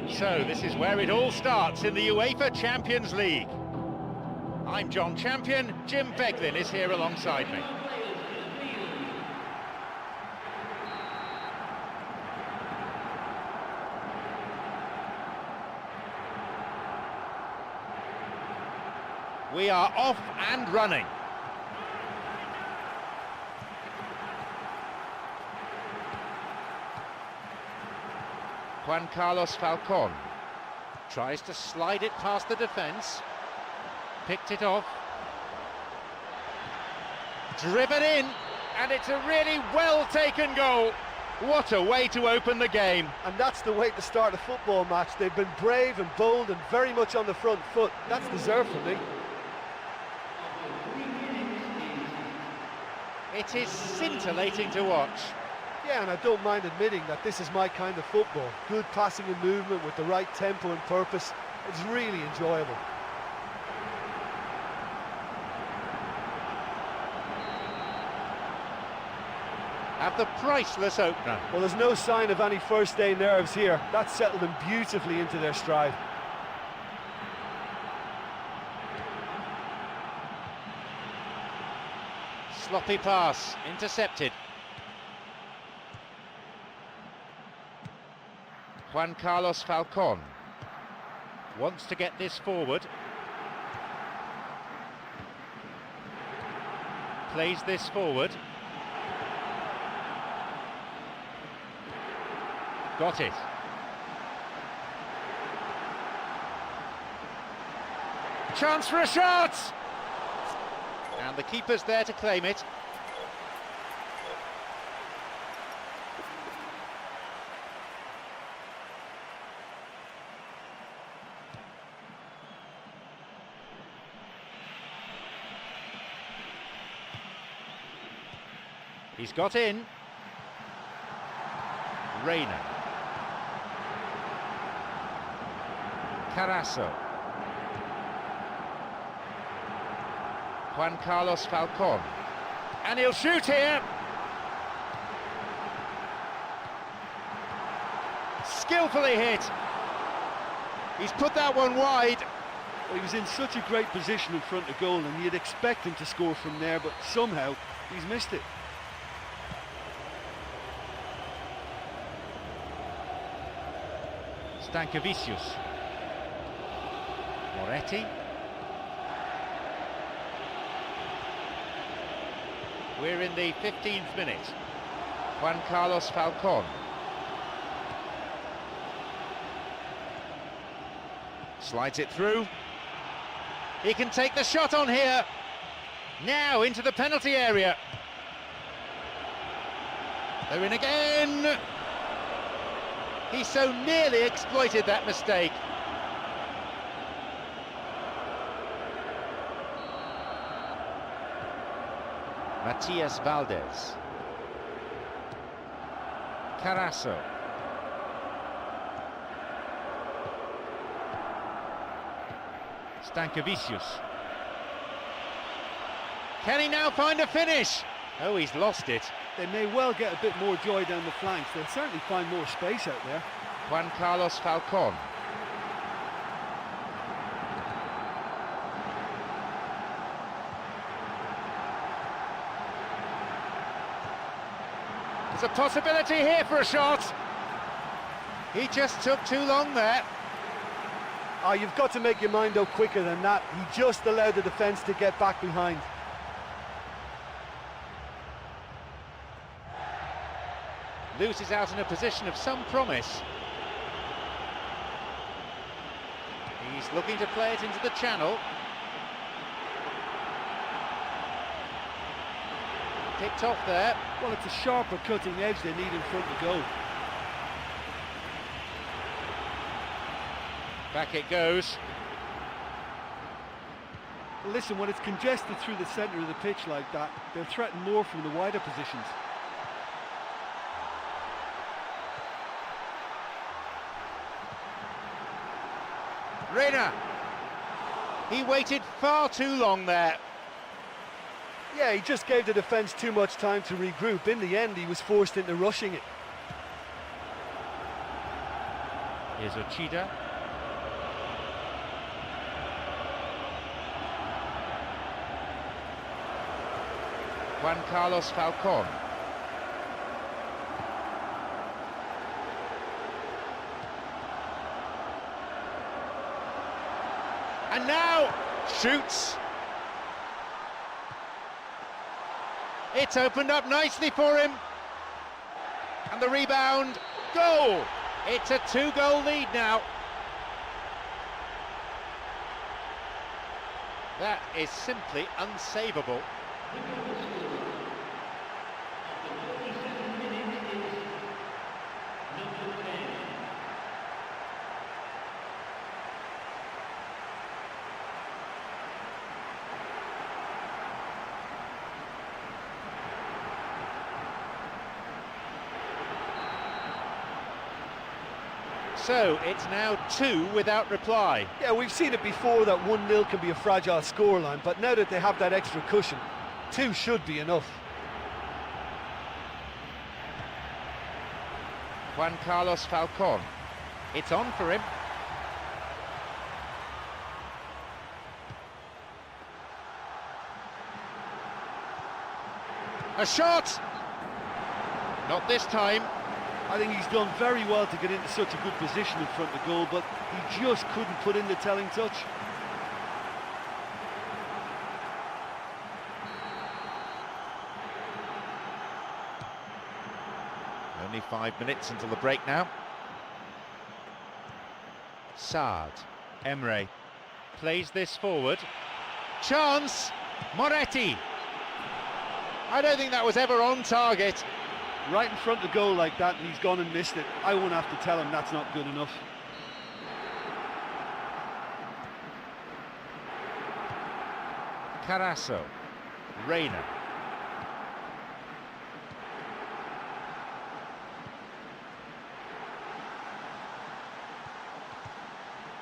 So this is where it all starts in the UEFA Champions League. I'm John Champion, Jim Beglin is here alongside me. We are off and running. Juan Carlos Falcón tries to slide it past the defence, picked it off, driven in, and it's a really well-taken goal. What a way to open the game. And that's the way to start a football match. They've been brave and bold and very much on the front foot. That's deserved for me. It is scintillating to watch. Yeah, and I don't mind admitting that this is my kind of football. Good passing and movement with the right tempo and purpose. It's really enjoyable. At the priceless opener. Well, there's no sign of any first-day nerves here. That settled them beautifully into their stride. Sloppy pass, intercepted. Juan Carlos Falcón wants to get this forward. Plays this forward. Got it. Chance for a shot! And the keeper's there to claim it. He's got in. Reina. Carasso. Juan Carlos Falcón. And he'll shoot here. Skillfully hit. He's put that one wide. Well, he was in such a great position in front of goal, and you'd expect him to score from there, but somehow he's missed it. Stankevicius. Moretti. We're in the 15th minute. Juan Carlos Falcón. Slides it through. He can take the shot on here. Now into the penalty area. They're in again. He so nearly exploited that mistake. Matias Valdez. Carasso. Stankevicius. Can he now find a finish? Oh, he's lost it. They may well get a bit more joy down the flanks. They'll certainly find more space out there. Juan Carlos Falcón. There's a possibility here for a shot. He just took too long there. Oh, you've got to make your mind up quicker than that. He just allowed the defence to get back behind. Loses out in a position of some promise. He's looking to play it into the channel. Picked off there. Well, it's a sharper cutting edge they need in front of goal. Back it goes. Listen, when it's congested through the centre of the pitch like that, they'll threaten more from the wider positions. Reina. He waited far too long there. Yeah, he just gave the defence too much time to regroup. In the end, he was forced into rushing it. Here's Uchida. Juan Carlos Falcon. And now shoots. It's opened up nicely for him. And the rebound, goal! It's a 2-goal lead now. That is simply unsavable. So it's now 2 without reply. Yeah, we've seen it before that 1-0 can be a fragile scoreline, but now that they have that extra cushion, 2 should be enough. Juan Carlos Falcon. It's on for him. A shot! Not this time. I think he's done very well to get into such a good position in front of the goal, but he just couldn't put in the telling touch. Only 5 minutes until the break now. Saad, Emre, plays this forward. Chance, Moretti. I don't think that was ever on target. Right in front of the goal like that, and he's gone and missed it. I won't have to tell him that's not good enough. Carasso, Reina.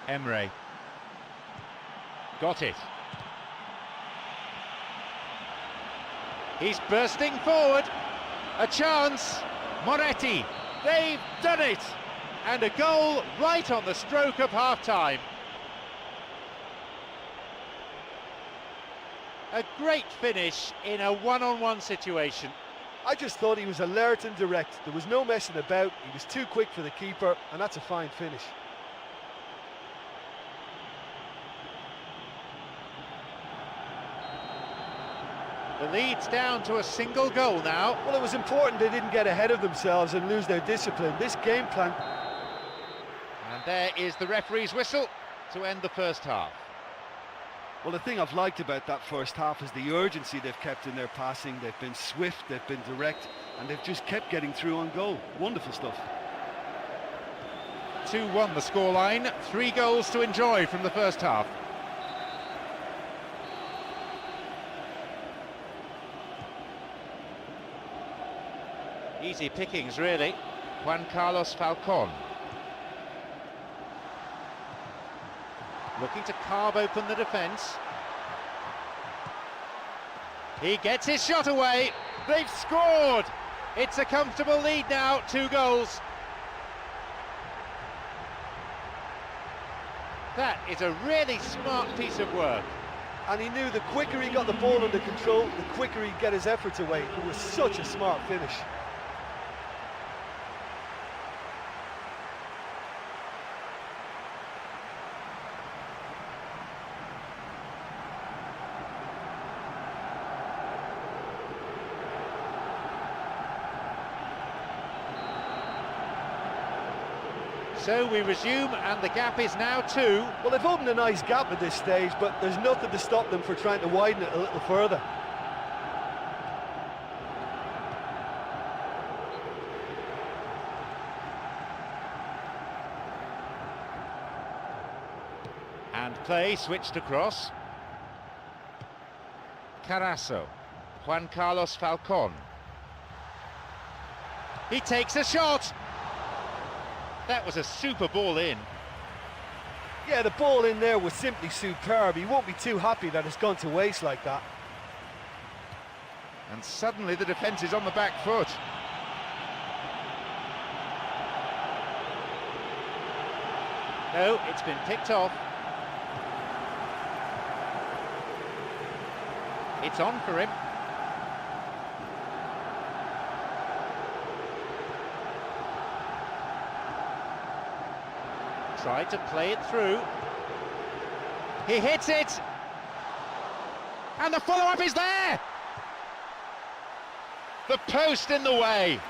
Emre. Got it. He's bursting forward. A chance. Moretti. They've done it. And a goal right on the stroke of half-time. A great finish in a one-on-one situation. I just thought he was alert and direct. There was no messing about. He was too quick for the keeper, and that's a fine finish. The lead's down to a single goal now. Well, it was important they didn't get ahead of themselves and lose their discipline. This game plan... And there is the referee's whistle to end the first half. Well, the thing I've liked about that first half is the urgency they've kept in their passing. They've been swift, they've been direct, and they've just kept getting through on goal. Wonderful stuff. 2-1 the scoreline, 3 goals to enjoy from the first half. Easy pickings, really. Juan Carlos Falcon. Looking to carve open the defence. He gets his shot away. They've scored. It's a comfortable lead now, 2 goals. That is a really smart piece of work. And he knew the quicker he got the ball under control, the quicker he'd get his efforts away. It was such a smart finish. So we resume, and the gap is now 2. Well, they've opened a nice gap at this stage, but there's nothing to stop them from trying to widen it a little further. And play switched across. Carasso, Juan Carlos Falcon. He takes a shot. That was a super ball in. Yeah, the ball in there was simply superb. He won't be too happy that it's gone to waste like that. And suddenly the defence is on the back foot. No, it's been picked off. It's on for him. Tried to play it through. He hits it! And the follow-up is there! The post in the way.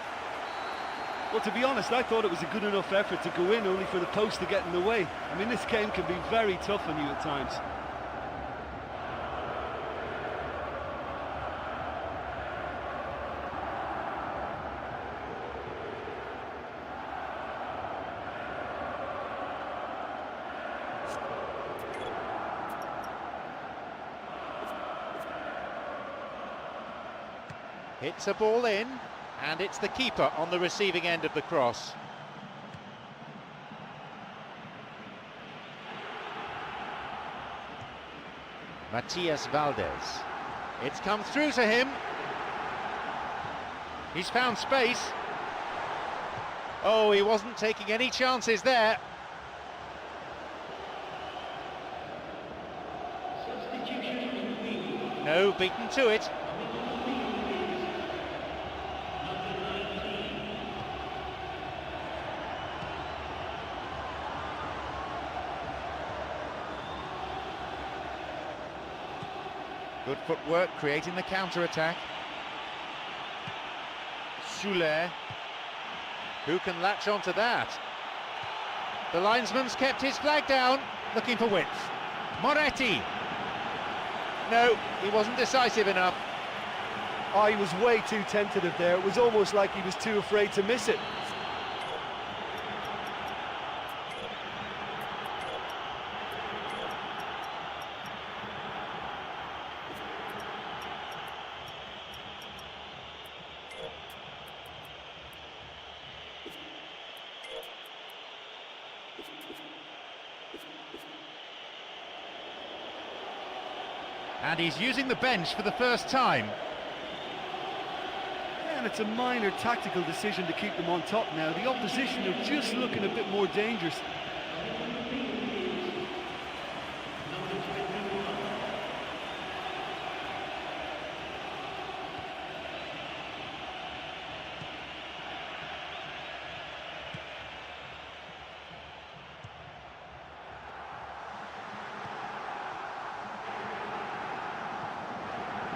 Well, to be honest, I thought it was a good enough effort to go in, only for the post to get in the way. I mean, this game can be very tough on you at times. Hits a ball in, and it's the keeper on the receiving end of the cross. Matias Valdez. It's come through to him. He's found space. Oh, he wasn't taking any chances there. No, beaten to it. Good footwork, creating the counter-attack. Soler. Who can latch onto that? The linesman's kept his flag down, looking for width. Moretti. No, he wasn't decisive enough. Oh, he was way too tentative there. It was almost like he was too afraid to miss it. And he's using the bench for the first time. Yeah, and it's a minor tactical decision to keep them on top now. The opposition are just looking a bit more dangerous.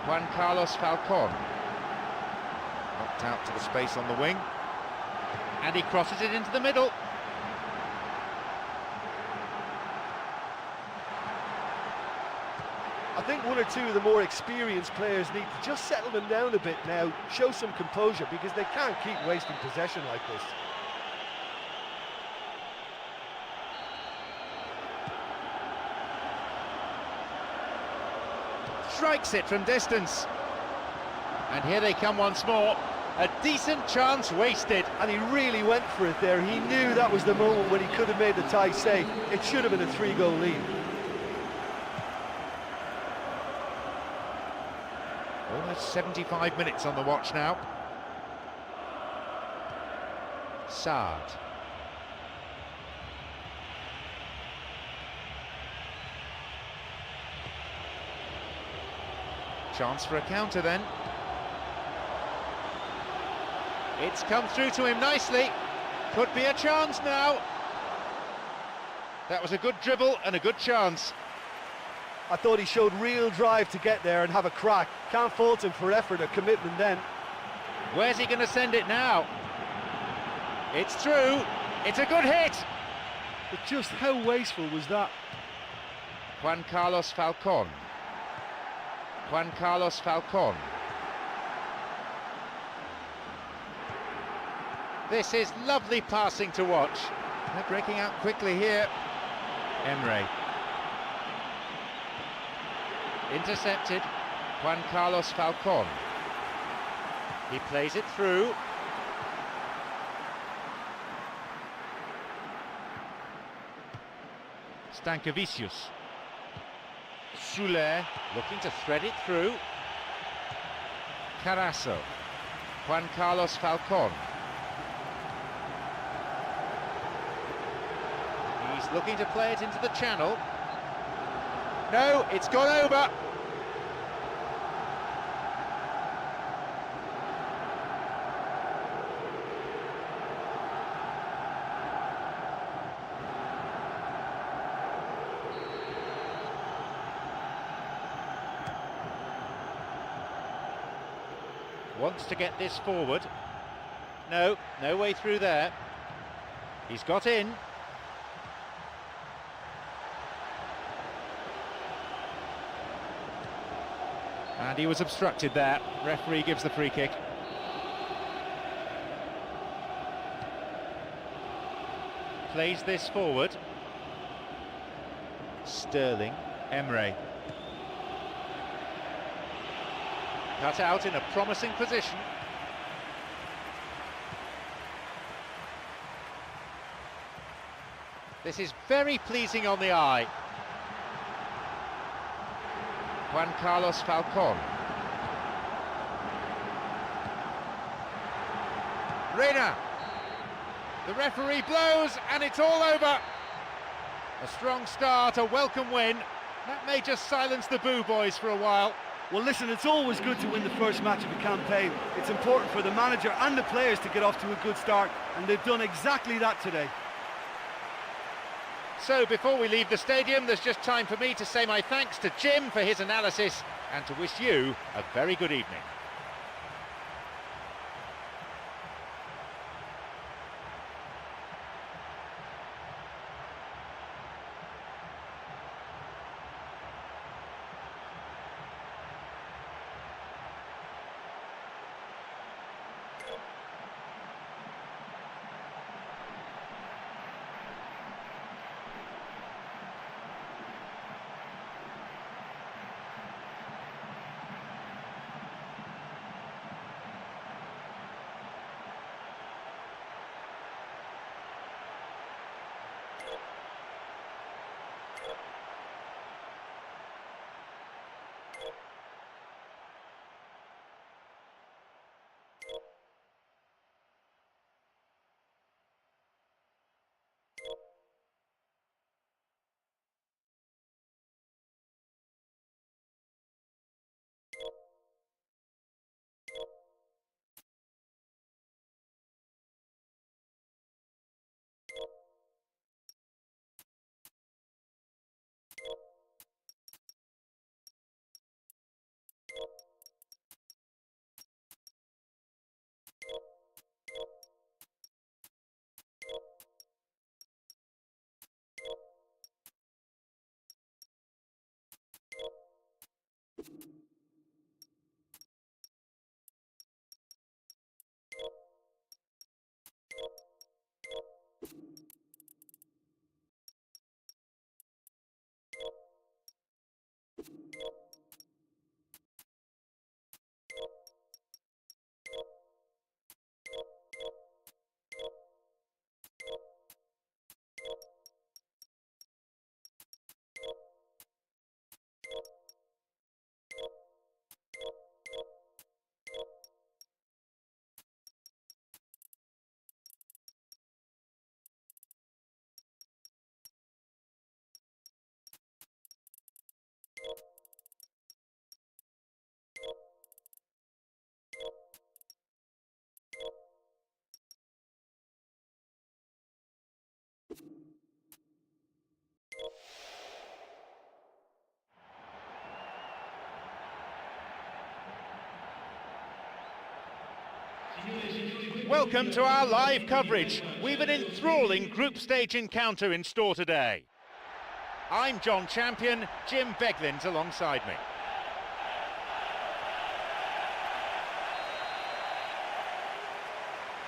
Juan Carlos Falcon. Knocked out to the space on the wing. And he crosses it into the middle. I think one or two of the more experienced players need to just settle them down a bit now, show some composure, because they can't keep wasting possession like this. Strikes it from distance. And here they come once more. A decent chance wasted. And he really went for it there. He knew that was the moment when he could have made the tie safe. It should have been a 3-goal lead. Almost 75 minutes on the watch now. Saad. Chance for a counter then. It's come through to him nicely. Could be a chance now. That was a good dribble and a good chance. I thought he showed real drive to get there and have a crack. Can't fault him for effort or commitment then. Where's he going to send it now? It's through. It's a good hit. But just how wasteful was that? Juan Carlos Falcon. Juan Carlos Falcon. This is lovely passing to watch. They're breaking out quickly here. Emre. Intercepted. Juan Carlos Falcon. He plays it through. Stankevicius. Soler looking to thread it through. Carasso. Juan Carlos Falcon. He's He's looking to play it into the channel. No, it's gone over. Wants to get this forward. No, no way through there. He's got in. And he was obstructed there. Referee gives the free kick. Plays this forward. Sterling, Emre. Cut out in a promising position. This is very pleasing on the eye. Juan Carlos Falcon. Reina. The referee blows and it's all over. A strong start, a welcome win. That may just silence the boo boys for a while. Well, listen, it's always good to win the first match of a campaign. It's important for the manager and the players to get off to a good start, and they've done exactly that today. So before we leave the stadium, there's just time for me to say my thanks to Jim for his analysis and to wish you a very good evening. Welcome to our live coverage. We've an enthralling group stage encounter in store today. I'm John Champion, Jim Beglin's alongside me.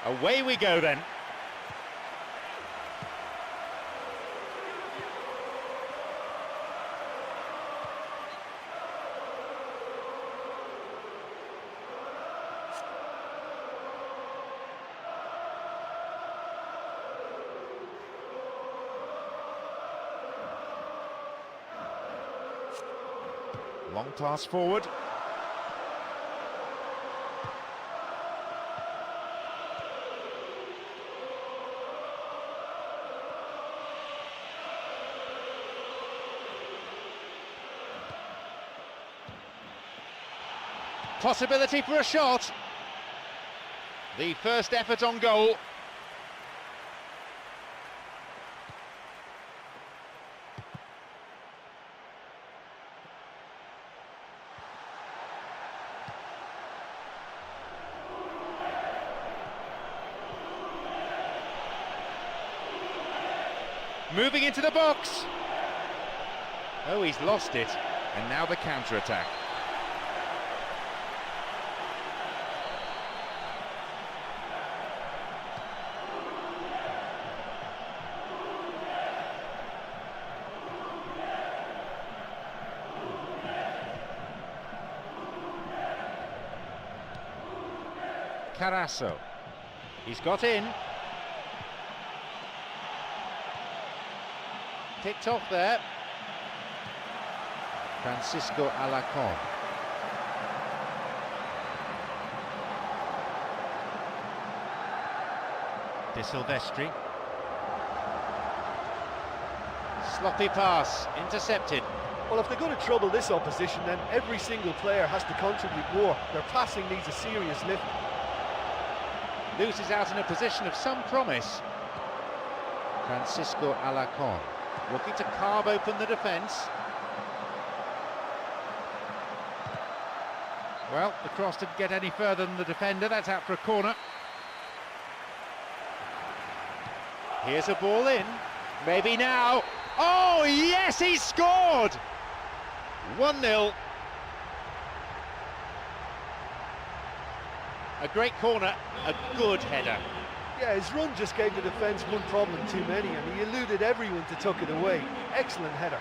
Away we go then. Long pass forward. Possibility for a shot. The first effort on goal. Moving into the box. Oh, he's lost it. And now the counter-attack. Carasso. He's got in. Picked off there. Francisco Alacon. De Silvestri. Sloppy pass, intercepted. Well, if they're going to trouble this opposition, then every single player has to contribute more. Their passing needs a serious lift. Loses out in a position of some promise. Francisco Alacon. Looking to carve open the defence. Well, the cross didn't get any further than the defender. That's out for a corner. Here's a ball in. Maybe now. Oh, yes, he scored! 1-0. A great corner, a good header. Yeah, his run just gave the defence one problem too many, and he eluded everyone to tuck it away. Excellent header.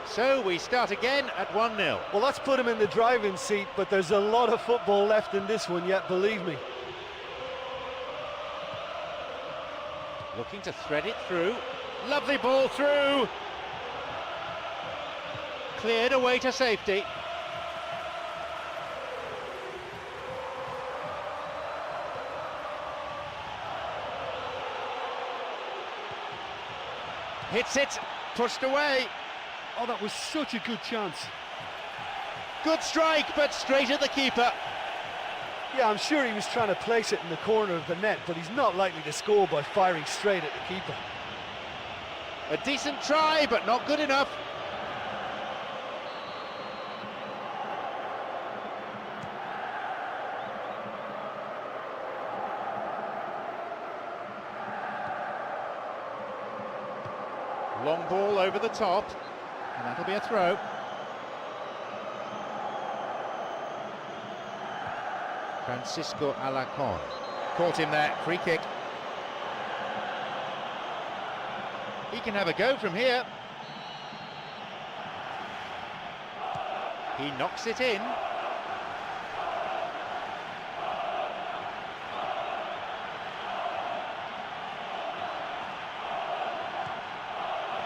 So we start again at 1-0. Well, that's put him in the driving seat, but there's a lot of football left in this one yet, believe me. Looking to thread it through. Lovely ball through. Cleared away to safety. Hits it, pushed away. Oh, that was such a good chance. Good strike, but straight at the keeper. Yeah, I'm sure he was trying to place it in the corner of the net, but he's not likely to score by firing straight at the keeper. A decent try, but not good enough. Long ball over the top, and that'll be a throw. Francisco Alacon. Caught him there, free kick. He can have a go from here. He knocks it in.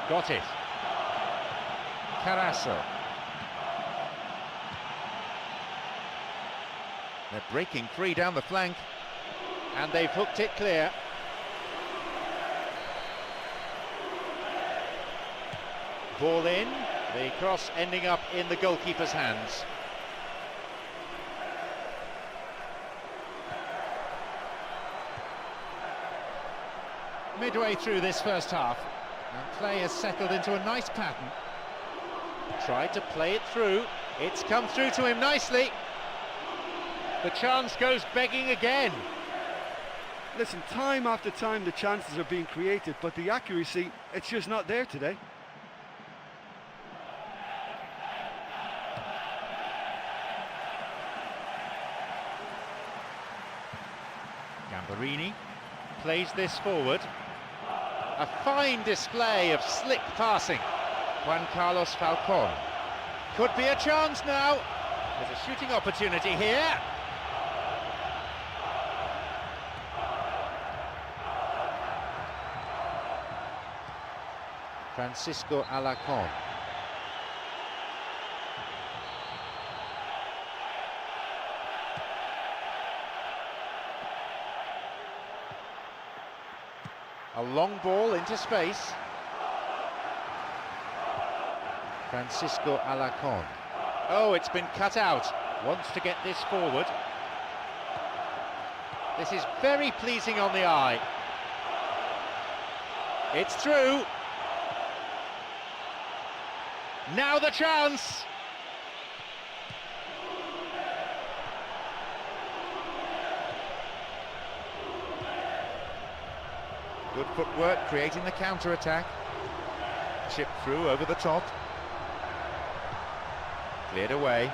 Got it. Carasso. They're breaking free down the flank, and they've hooked it clear. Ball in, the cross ending up in the goalkeeper's hands. Midway through this first half, and play has settled into a nice pattern. Tried to play it through, it's come through to him nicely. The chance goes begging again. Listen, time after time the chances are being created, but the accuracy, it's just not there today. Gambarini plays this forward. A fine display of slick passing. Juan Carlos Falcon. Could be a chance now. There's a shooting opportunity here. Francisco Alacon. A long ball into space. Francisco Alacon. Oh, it's been cut out. Wants to get this forward. This is very pleasing on the eye. It's through. Now the chance. Good footwork, creating the counter-attack. Chip through over the top. Cleared away.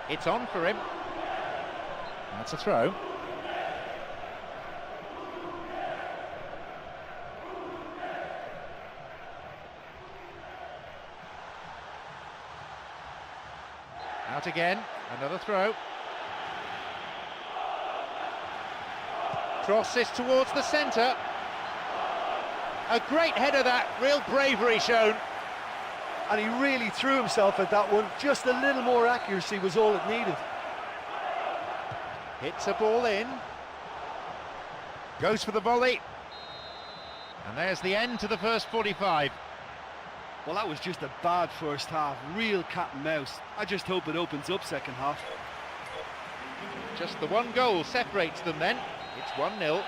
It's on for him. That's a throw. Out again, another throw. Crosses towards the centre. A great header that, real bravery shown. And he really threw himself at that one. Just a little more accuracy was all it needed. Hits a ball in. Goes for the volley. And there's the end to the first 45. Well, that was just a bad first half, real cat and mouse. I just hope it opens up second half. Just the one goal separates them then. It's 1-0.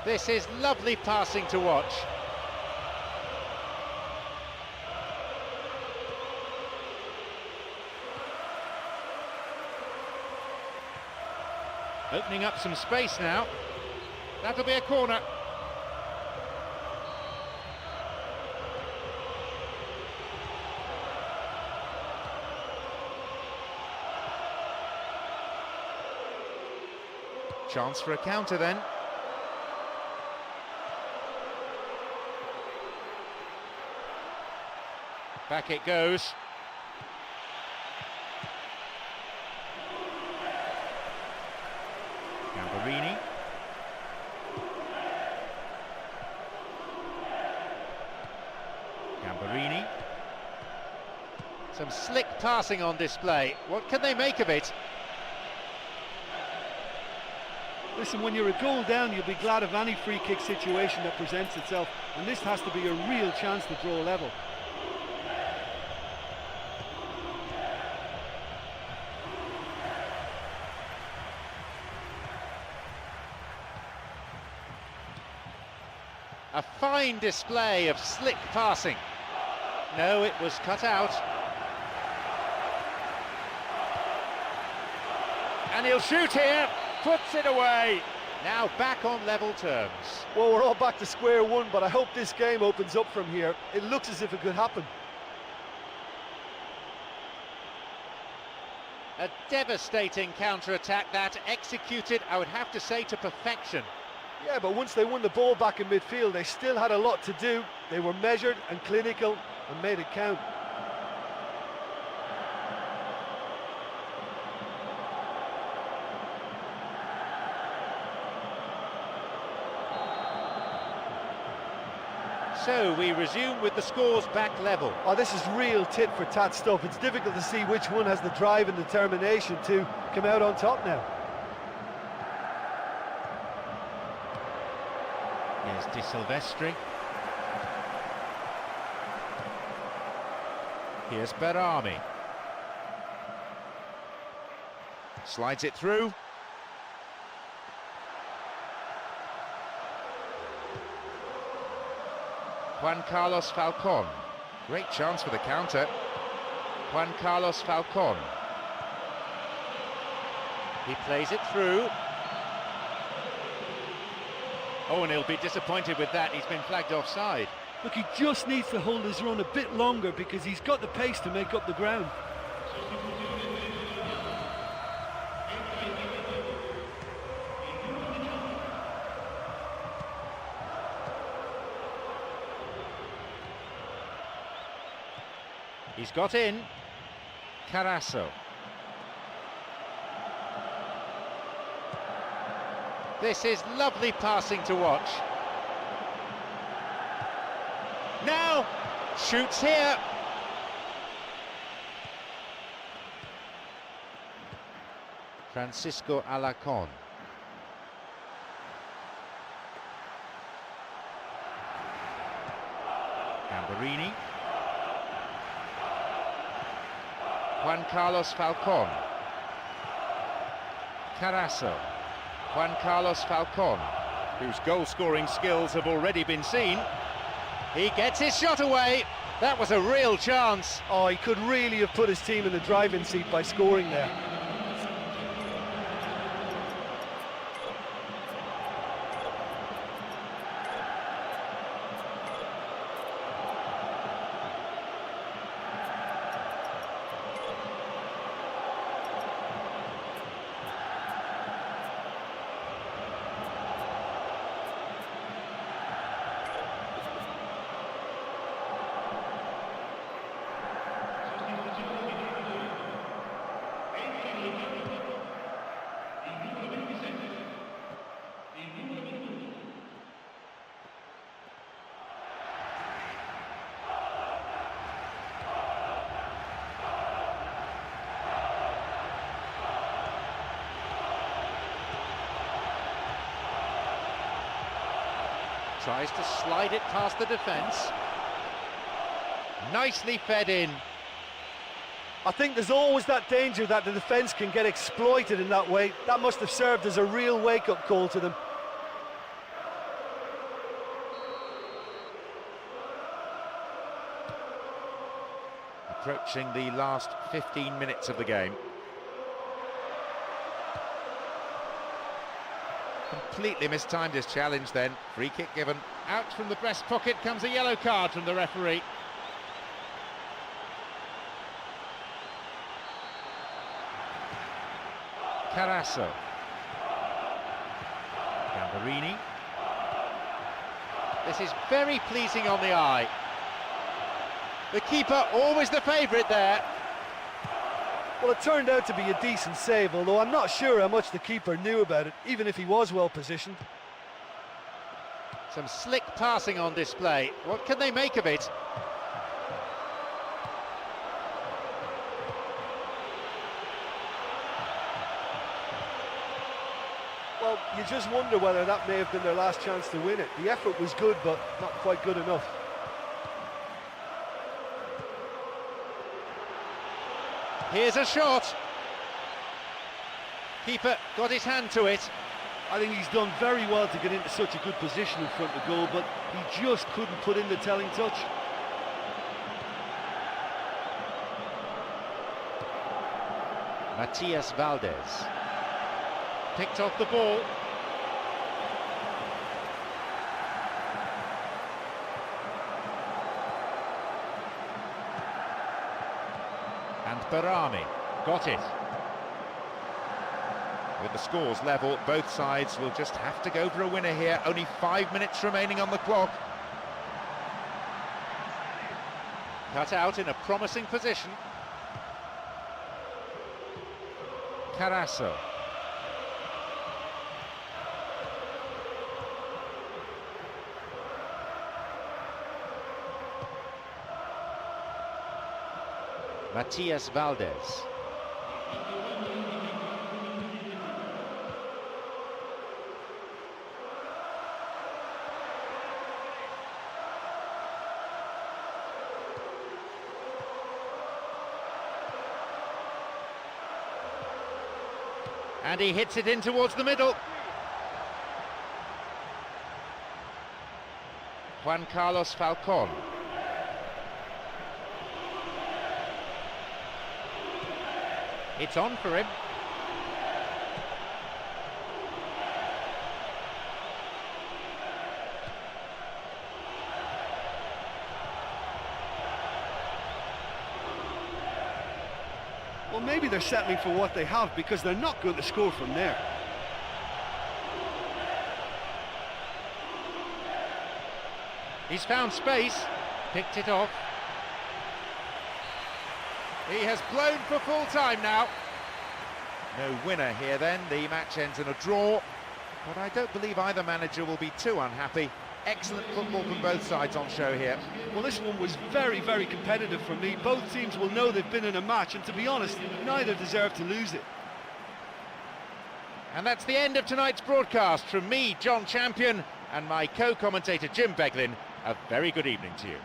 This is lovely passing to watch. Opening up some space now. That'll be a corner. Chance for a counter then. Back it goes. Gambarini. Gambarini. Some slick passing on display. What can they make of it? Listen, when you're a goal down, you'll be glad of any free kick situation that presents itself, and this has to be a real chance to draw level. A fine display of slick passing. No, it was cut out. And he'll shoot here, puts it away. Now back on level terms. Well, we're all back to square one, but I hope this game opens up from here. It looks as if it could happen. A devastating counter-attack that, executed, I would have to say, to perfection. Yeah, but once they won the ball back in midfield, they still had a lot to do. They were measured and clinical and made it count. So we resume with the scores back level. Oh, this is real tit-for-tat stuff. It's difficult to see which one has the drive and determination to come out on top now. Here's Di Silvestri. Here's Berami. Slides it through. Juan Carlos Falcon. Great chance for the counter. Juan Carlos Falcon. He plays it through. Oh, and he'll be disappointed with that. He's been flagged offside. Look, he just needs to hold his run a bit longer because he's got the pace to make up the ground. He's got in. Carasso. This is lovely passing to watch. Now, shoots here. Francisco Alacon. Gamberini. Juan Carlos Falcon. Carasso. Juan Carlos Falcon, whose goal-scoring skills have already been seen. He gets his shot away. That was a real chance. Oh, he could really have put his team in the driving seat by scoring there. Tries to slide it past the defence. Nicely fed in. I think there's always that danger that the defence can get exploited in that way. That must have served as a real wake-up call to them. Approaching the last 15 minutes of the game. Completely mistimed his challenge then. Free kick given. Out from the breast pocket comes a yellow card from the referee. Carasso. Gamberini. This is very pleasing on the eye. The keeper always the favourite there. Well, it turned out to be a decent save, although I'm not sure how much the keeper knew about it, even if he was well positioned. Some slick passing on display. What can they make of it? Well, you just wonder whether that may have been their last chance to win it. The effort was good, but not quite good enough. Here's a shot. Keeper got his hand to it. I think he's done very well to get into such a good position in front of goal, but he just couldn't put in the telling touch. Matias Valdez picked off the ball. And Barami got it. With the scores level, both sides will just have to go for a winner here. Only 5 minutes remaining on the clock. Cut out in a promising position. Carasso. Matias Valdez. And he hits it in towards the middle. Juan Carlos Falcon. It's on for him. Well, maybe they're settling for what they have because they're not going to score from there. He's found space, picked it off. He has blown for full time now. No winner here then, the match ends in a draw. But I don't believe either manager will be too unhappy. Excellent football from both sides on show here. Well, this one was very, very competitive for me. Both teams will know they've been in a match, and to be honest, neither deserve to lose it. And that's the end of tonight's broadcast. From me, John Champion, and my co-commentator Jim Beglin, a very good evening to you.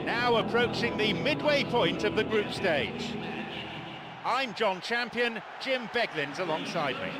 Now approaching the midway point of the group stage. I'm John Champion, Jim Beglin's alongside me.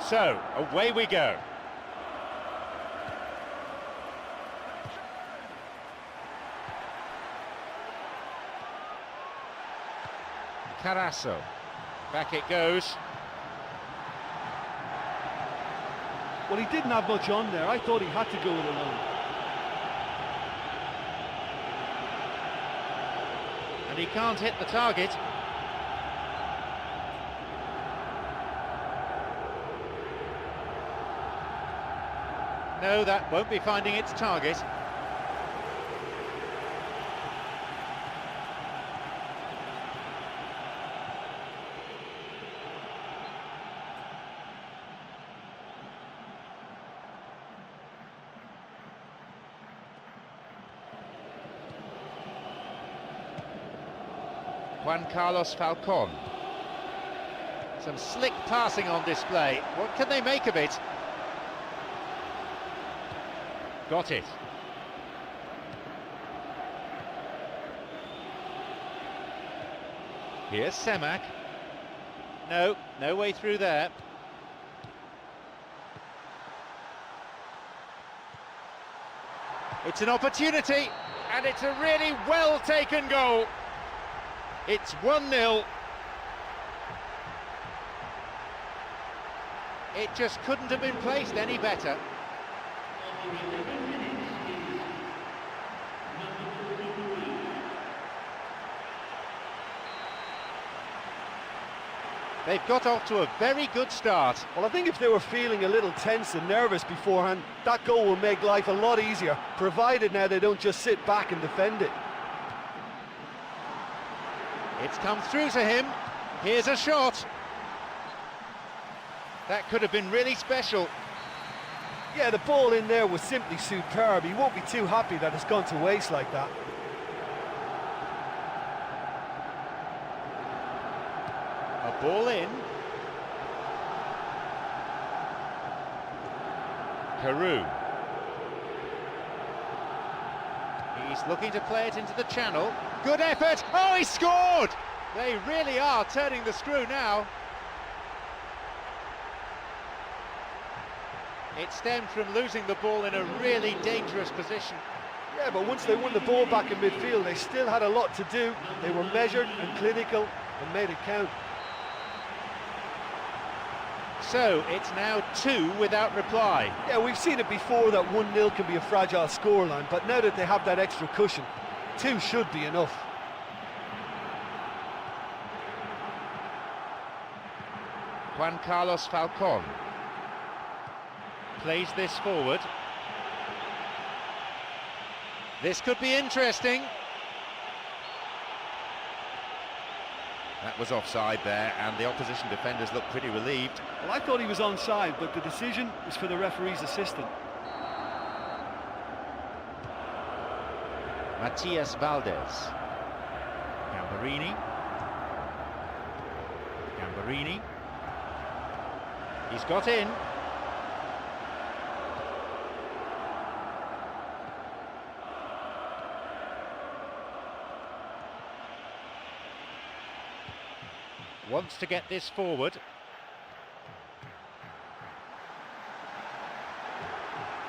So, away we go. Carasso. Back it goes. Well, he didn't have much on there. I thought he had to go it alone. And he can't hit the target. No, that won't be finding its target. Juan Carlos Falcon. Some slick passing on display. What can they make of it? Got it. Here's Semak. No, no way through there. It's an opportunity, and it's a really well-taken goal. It's 1-0. It just couldn't have been placed any better. They've got off to a very good start. Well, I think if they were feeling a little tense and nervous beforehand, that goal will make life a lot easier, provided now they don't just sit back and defend it. It's come through to him. Here's a shot. That could have been really special. Yeah, the ball in there was simply superb. He won't be too happy that it's gone to waste like that. A ball in. Carew. He's looking to play it into the channel. Good effort. Oh, he scored! They really are turning the screw now. It stemmed from losing the ball in a really dangerous position. Yeah, but once they won the ball back in midfield, they still had a lot to do. They were measured and clinical and made it count. So it's now 2 without reply. Yeah, we've seen it before that 1-0 can be a fragile scoreline, but now that they have that extra cushion, 2 should be enough. Juan Carlos Falcon plays this forward. This could be interesting. That was offside there, and the opposition defenders look pretty relieved. Well, I thought he was onside, but the decision was for the referee's assistant. Matias Valdez. Gambarini. Gambarini. He's got in. Wants to get this forward.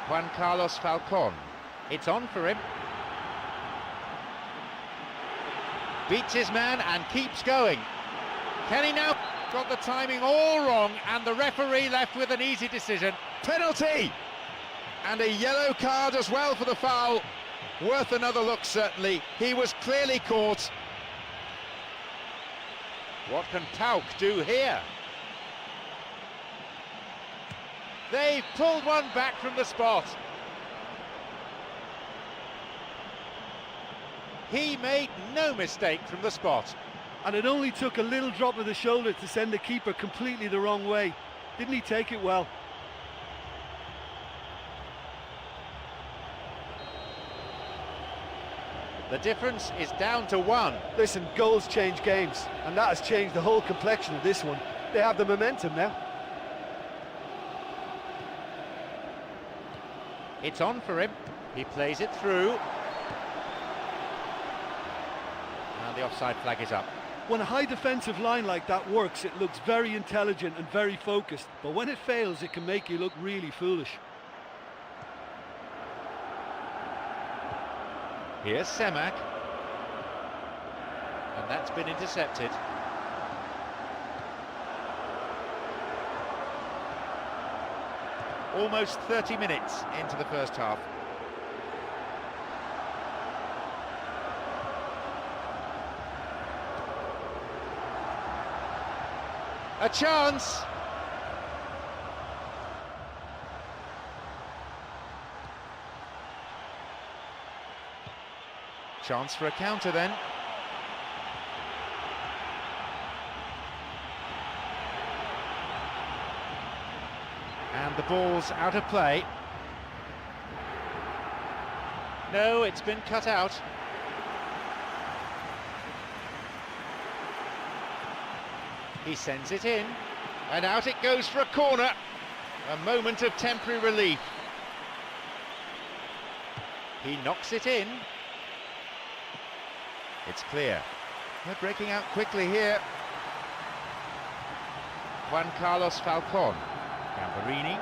Juan Carlos Falcon. It's on for him. Beats his man and keeps going. Can he now? Got the timing all wrong, and the referee left with an easy decision. Penalty! And a yellow card as well for the foul. Worth another look, certainly. He was clearly caught. What can Tauk do here? They've pulled one back from the spot. He made no mistake from the spot. And it only took a little drop of the shoulder to send the keeper completely the wrong way. Didn't he take it well? The difference is down to 1. Listen, goals change games, and that has changed the whole complexion of this one. They have the momentum now. It's on for him. He plays it through. And the offside flag is up. When a high defensive line like that works, it looks very intelligent and very focused. But when it fails, it can make you look really foolish. Here's Semak. And that's been intercepted. Almost 30 minutes into the first half. A chance! Chance for a counter then. And the ball's out of play. No, it's been cut out. He sends it in, and out it goes for a corner. A moment of temporary relief. He knocks it in. It's clear. They're breaking out quickly here. Juan Carlos Falcon. Gambarini.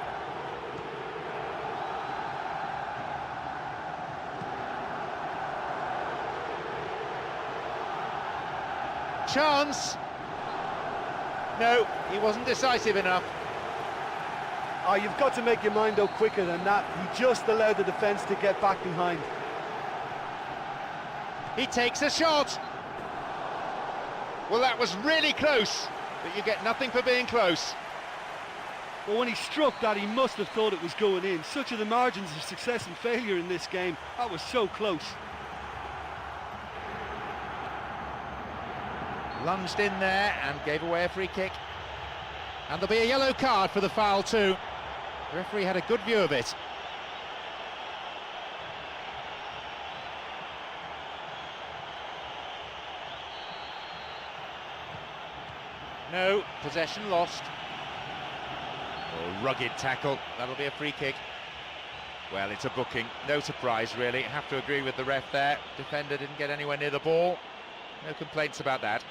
Chance. No, he wasn't decisive enough. Oh, you've got to make your mind go quicker than that. He just allowed the defence to get back behind. He takes a shot. Well, that was really close, but you get nothing for being close. Well, when he struck that, he must have thought it was going in. Such are the margins of success and failure in this game. That was so close. Lunged in there and gave away a free kick. And there'll be a yellow card for the foul too. The referee had a good view of it. No, possession lost. Oh, rugged tackle, that'll be a free kick. Well, it's a booking, no surprise really. Have to agree with the ref there. Defender didn't get anywhere near the ball. No complaints about that.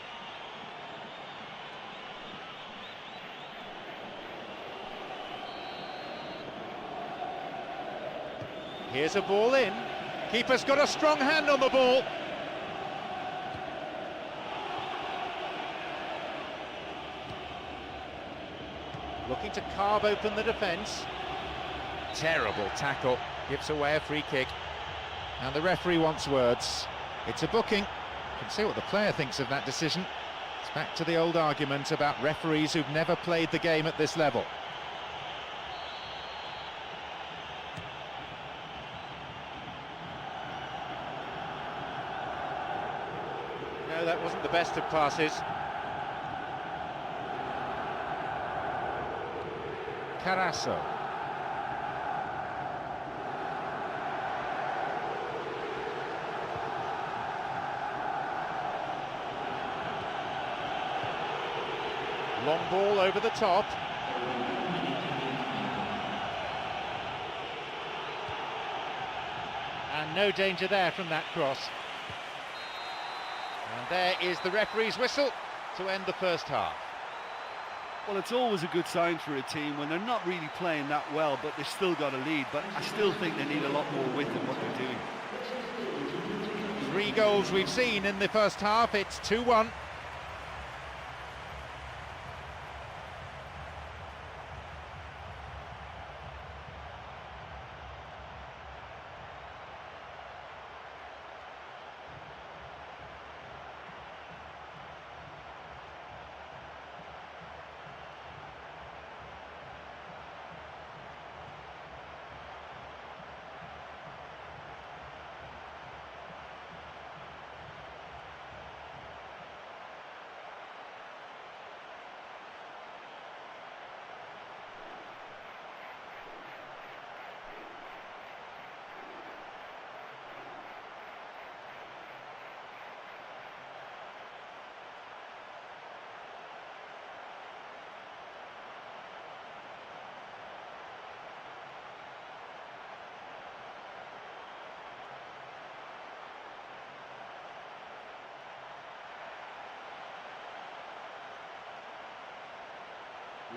Here's a ball in. Keeper's got a strong hand on the ball. Looking to carve open the defence. Terrible tackle, gives away a free kick. And the referee wants words. It's a booking. You can see what the player thinks of that decision. It's back to the old argument about referees who've never played the game at this level. No, that wasn't the best of passes. Carasso. Long ball over the top. And no danger there from that cross. And there is the referee's whistle to end the first half. Well, it's always a good sign for a team when they're not really playing that well, but they've still got a lead. But I still think they need a lot more width in what they're doing. 3 goals we've seen in the first half. It's 2-1. The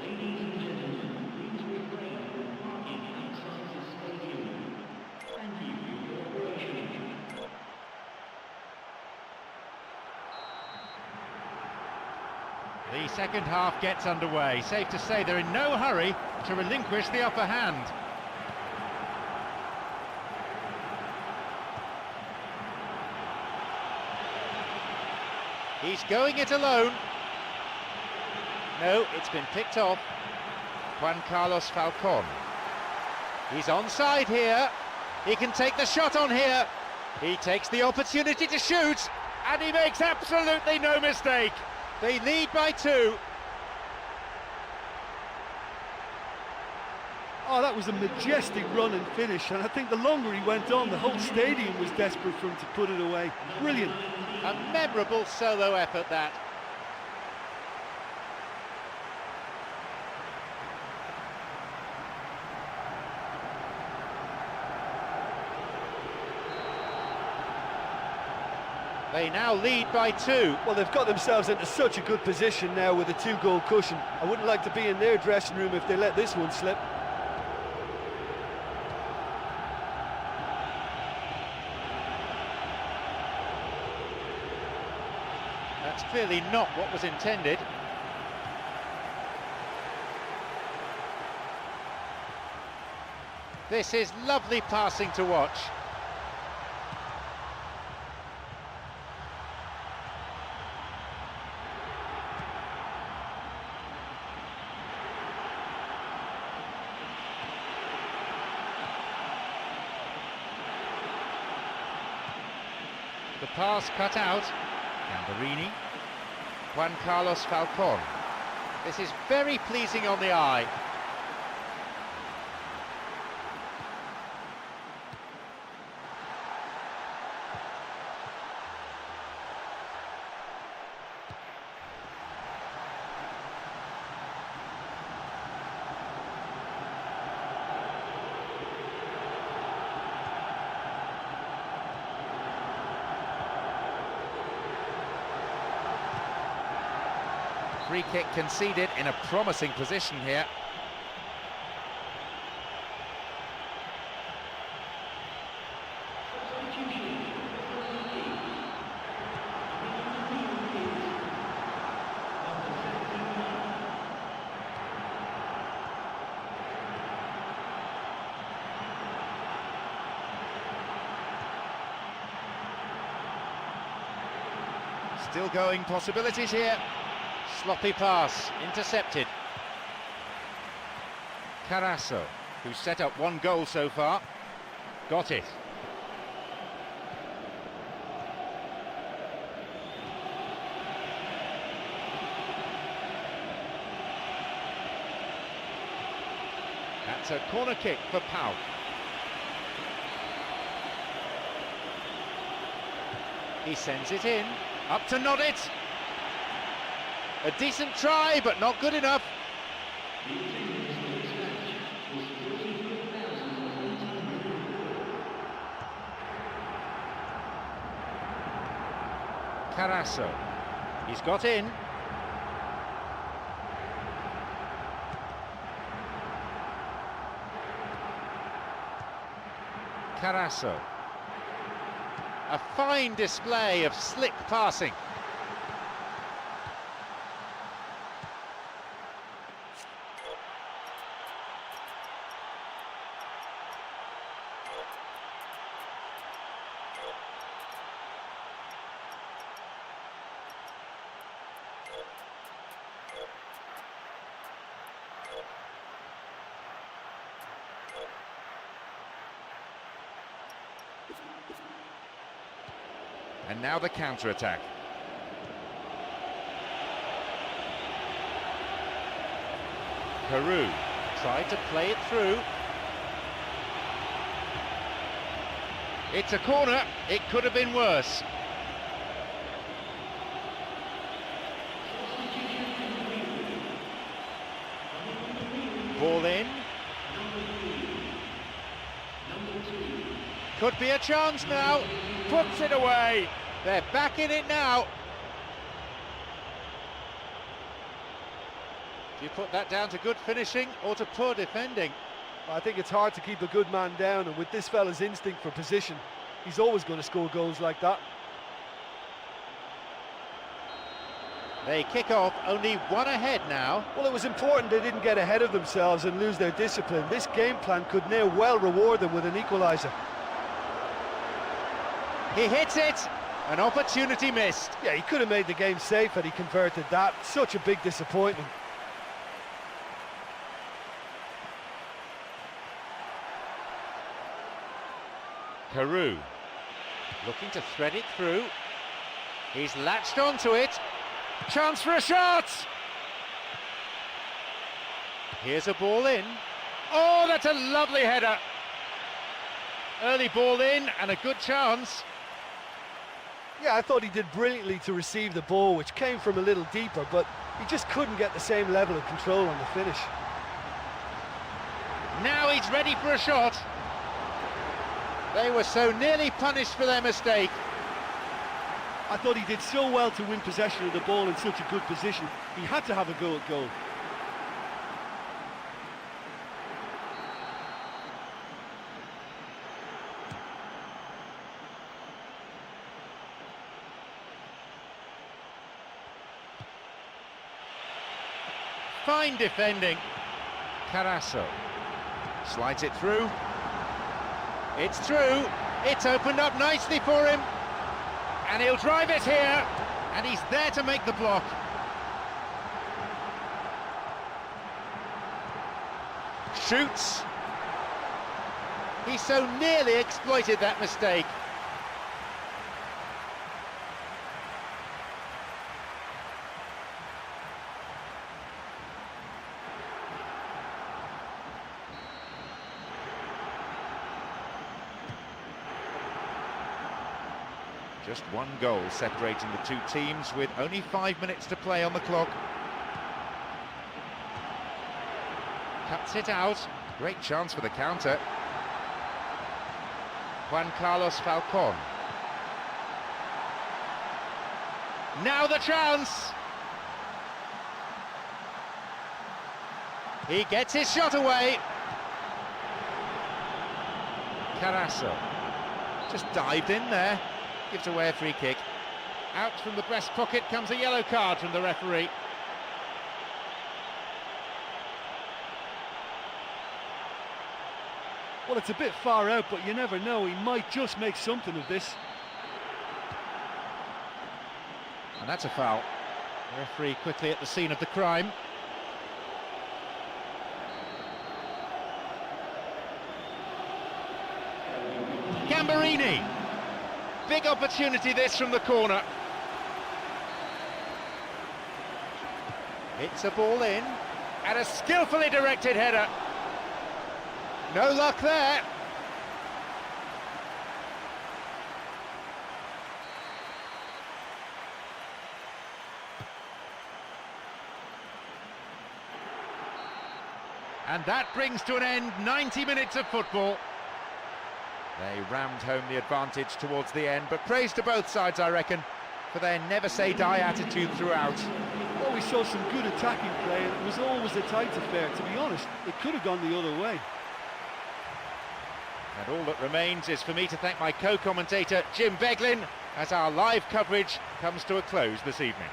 second half gets underway. Safe to say they're in no hurry to relinquish the upper hand. He's going it alone. No, it's been picked off. Juan Carlos Falcon. He's onside here. He can take the shot on here. He takes the opportunity to shoot, and he makes absolutely no mistake. They lead by 2. Oh, that was a majestic run and finish, and I think the longer he went on, the whole stadium was desperate for him to put it away. Brilliant. A memorable solo effort, that. They now lead by 2. Well, they've got themselves into such a good position now with a 2-goal cushion. I wouldn't like to be in their dressing room if they let this one slip. That's clearly not what was intended. This is lovely passing to watch. The pass cut out. Gambarini. Juan Carlos Falcon. This is very pleasing on the eye. Free kick conceded in a promising position here. Still going possibilities here. Sloppy pass, intercepted. Carasso, who's set up 1 goal so far, got it. That's a corner kick for Pau. He sends it in, up to nod it. A decent try, but not good enough. Carasso. He's got in. Carasso. A fine display of slick passing. And now the counter-attack. Peru tried to play it through. It's a corner, it could have been worse. Ball in. Could be a chance now, puts it away. They're back in it now. Do you put that down to good finishing or to poor defending? I think it's hard to keep a good man down, and with this fella's instinct for position, he's always going to score goals like that. They kick off, only one ahead now. Well, it was important they didn't get ahead of themselves and lose their discipline. This game plan could now well reward them with an equaliser. He hits it, an opportunity missed. Yeah, he could have made the game safe had he converted that. Such a big disappointment. Carew looking to thread it through. He's latched onto it. Chance for a shot! Here's a ball in. Oh, that's a lovely header. Early ball in and a good chance. Yeah, I thought he did brilliantly to receive the ball, which came from a little deeper, but he just couldn't get the same level of control on the finish. Now he's ready for a shot. They were so nearly punished for their mistake. I thought he did so well to win possession of the ball in such a good position. He had to have a go at goal. Fine defending. Carasso slides it through. It's through. It's opened up nicely for him. And he'll drive it here. And he's there to make the block. Shoots. He so nearly exploited that mistake. Just one goal separating the two teams with only 5 minutes to play on the clock. Cuts it out. Great chance for the counter. Juan Carlos Falcon. Now the chance! He gets his shot away. Carasso just dived in there. Gives away a free kick. Out from the breast pocket comes a yellow card from the referee. Well, it's a bit far out, but you never know. He might just make something of this. And that's a foul. The referee quickly at the scene of the crime. Gambarini. Big opportunity this from the corner. It's a ball in, and a skillfully directed header. No luck there. And that brings to an end 90 minutes of football. They rammed home the advantage towards the end, but praise to both sides, I reckon, for their never-say-die attitude throughout. Well, we saw some good attacking play, and it was always a tight affair. To be honest, it could have gone the other way. And all that remains is for me to thank my co-commentator, Jim Beglin, as our live coverage comes to a close this evening.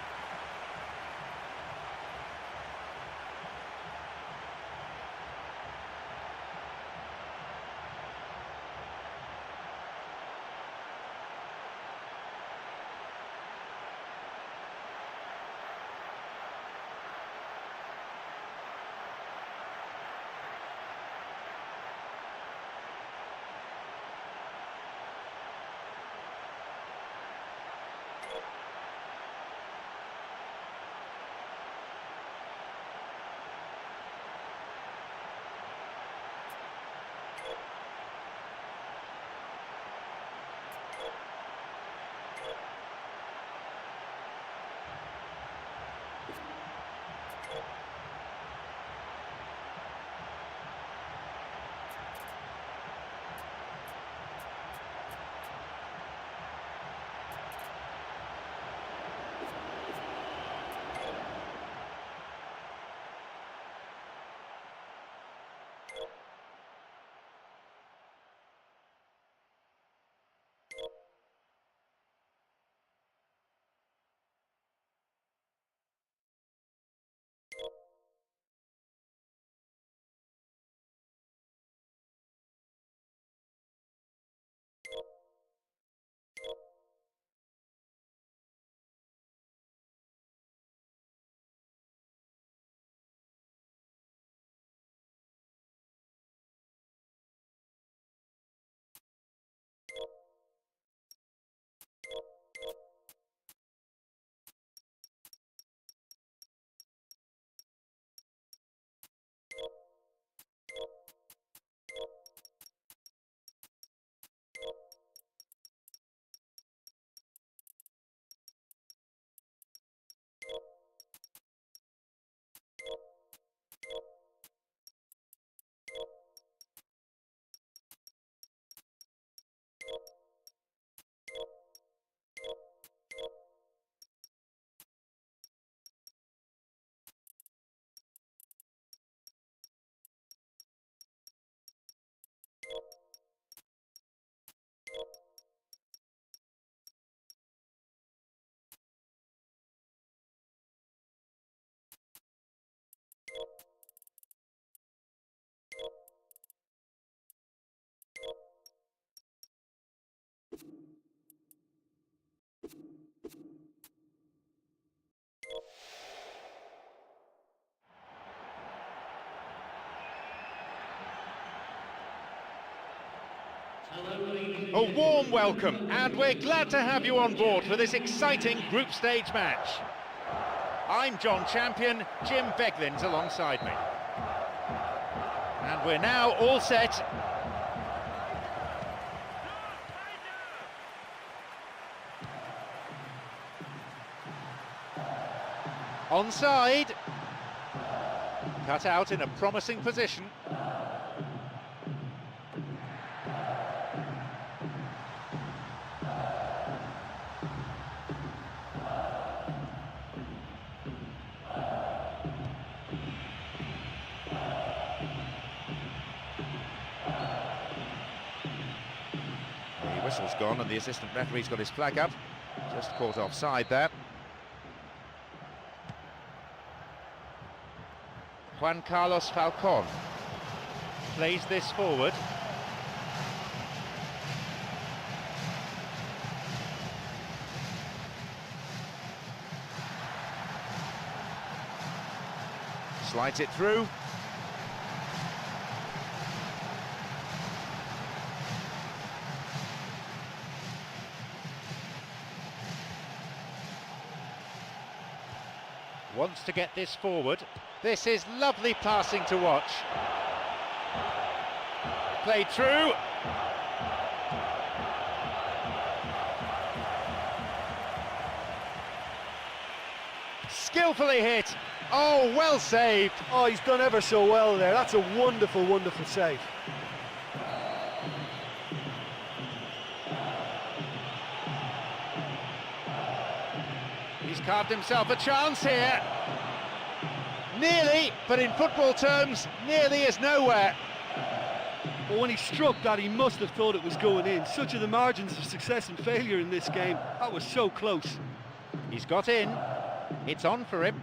A warm welcome, and we're glad to have you on board for this exciting group stage match. I'm John Champion, Jim Beglin's alongside me. And we're now all set. Onside. Cut out in a promising position. The whistle's gone and the assistant referee's got his flag up. Just caught offside there. Juan Carlos Falcón plays this forward. Slides it through. Wants to get this forward. This is lovely passing to watch. Played through. Skillfully hit. Oh, well saved. Oh, he's done ever so well there. That's a wonderful, wonderful save. He's carved himself a chance here. Nearly, but in football terms, nearly is nowhere. But when he struck that, he must have thought it was going in. Such are the margins of success and failure in this game. That was so close. He's got in. It's on for him.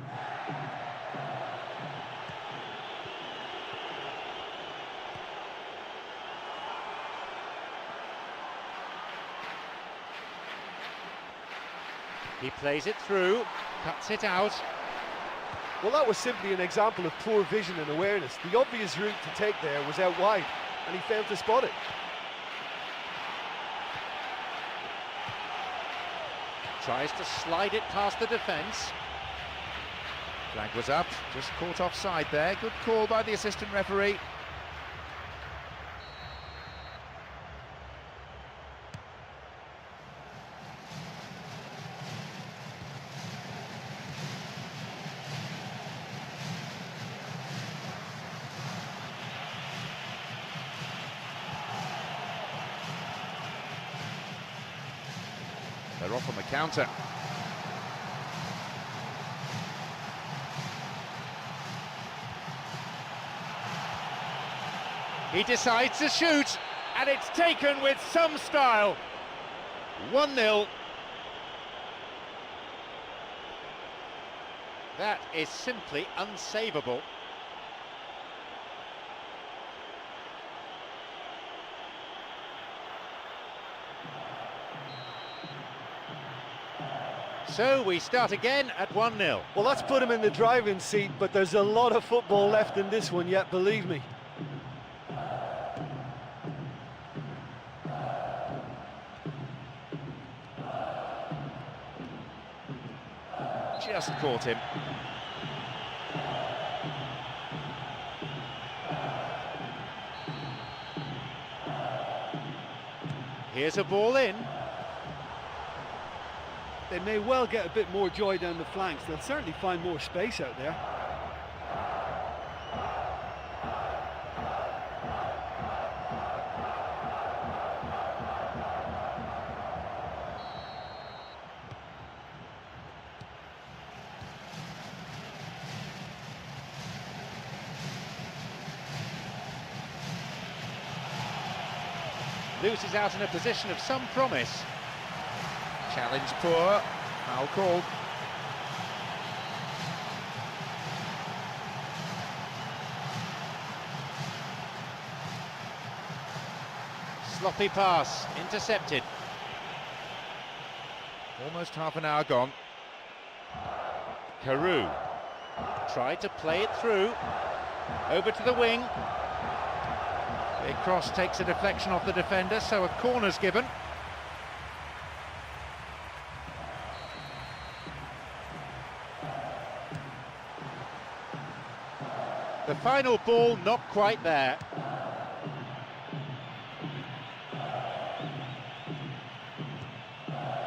He plays it through, cuts it out. Well, that was simply an example of poor vision and awareness. The obvious route to take there was out wide, and he failed to spot it. Tries to slide it past the defence. Flag was up, just caught offside there. Good call by the assistant referee. They're off on the counter. He decides to shoot, and it's taken with some style. 1-0. That is simply unsavable. So we start again at 1-0. Well, that's put him in the driving seat, but there's a lot of football left in this one yet, believe me. Just caught him. Here's a ball in. They may well get a bit more joy down the flanks. They'll certainly find more space out there. Loses out in a position of some promise. Challenge poor, foul called. Sloppy pass, intercepted. Almost half an hour gone. Carew tried to play it through. Over to the wing. The cross takes a deflection off the defender, so a corner's given. The final ball not quite there.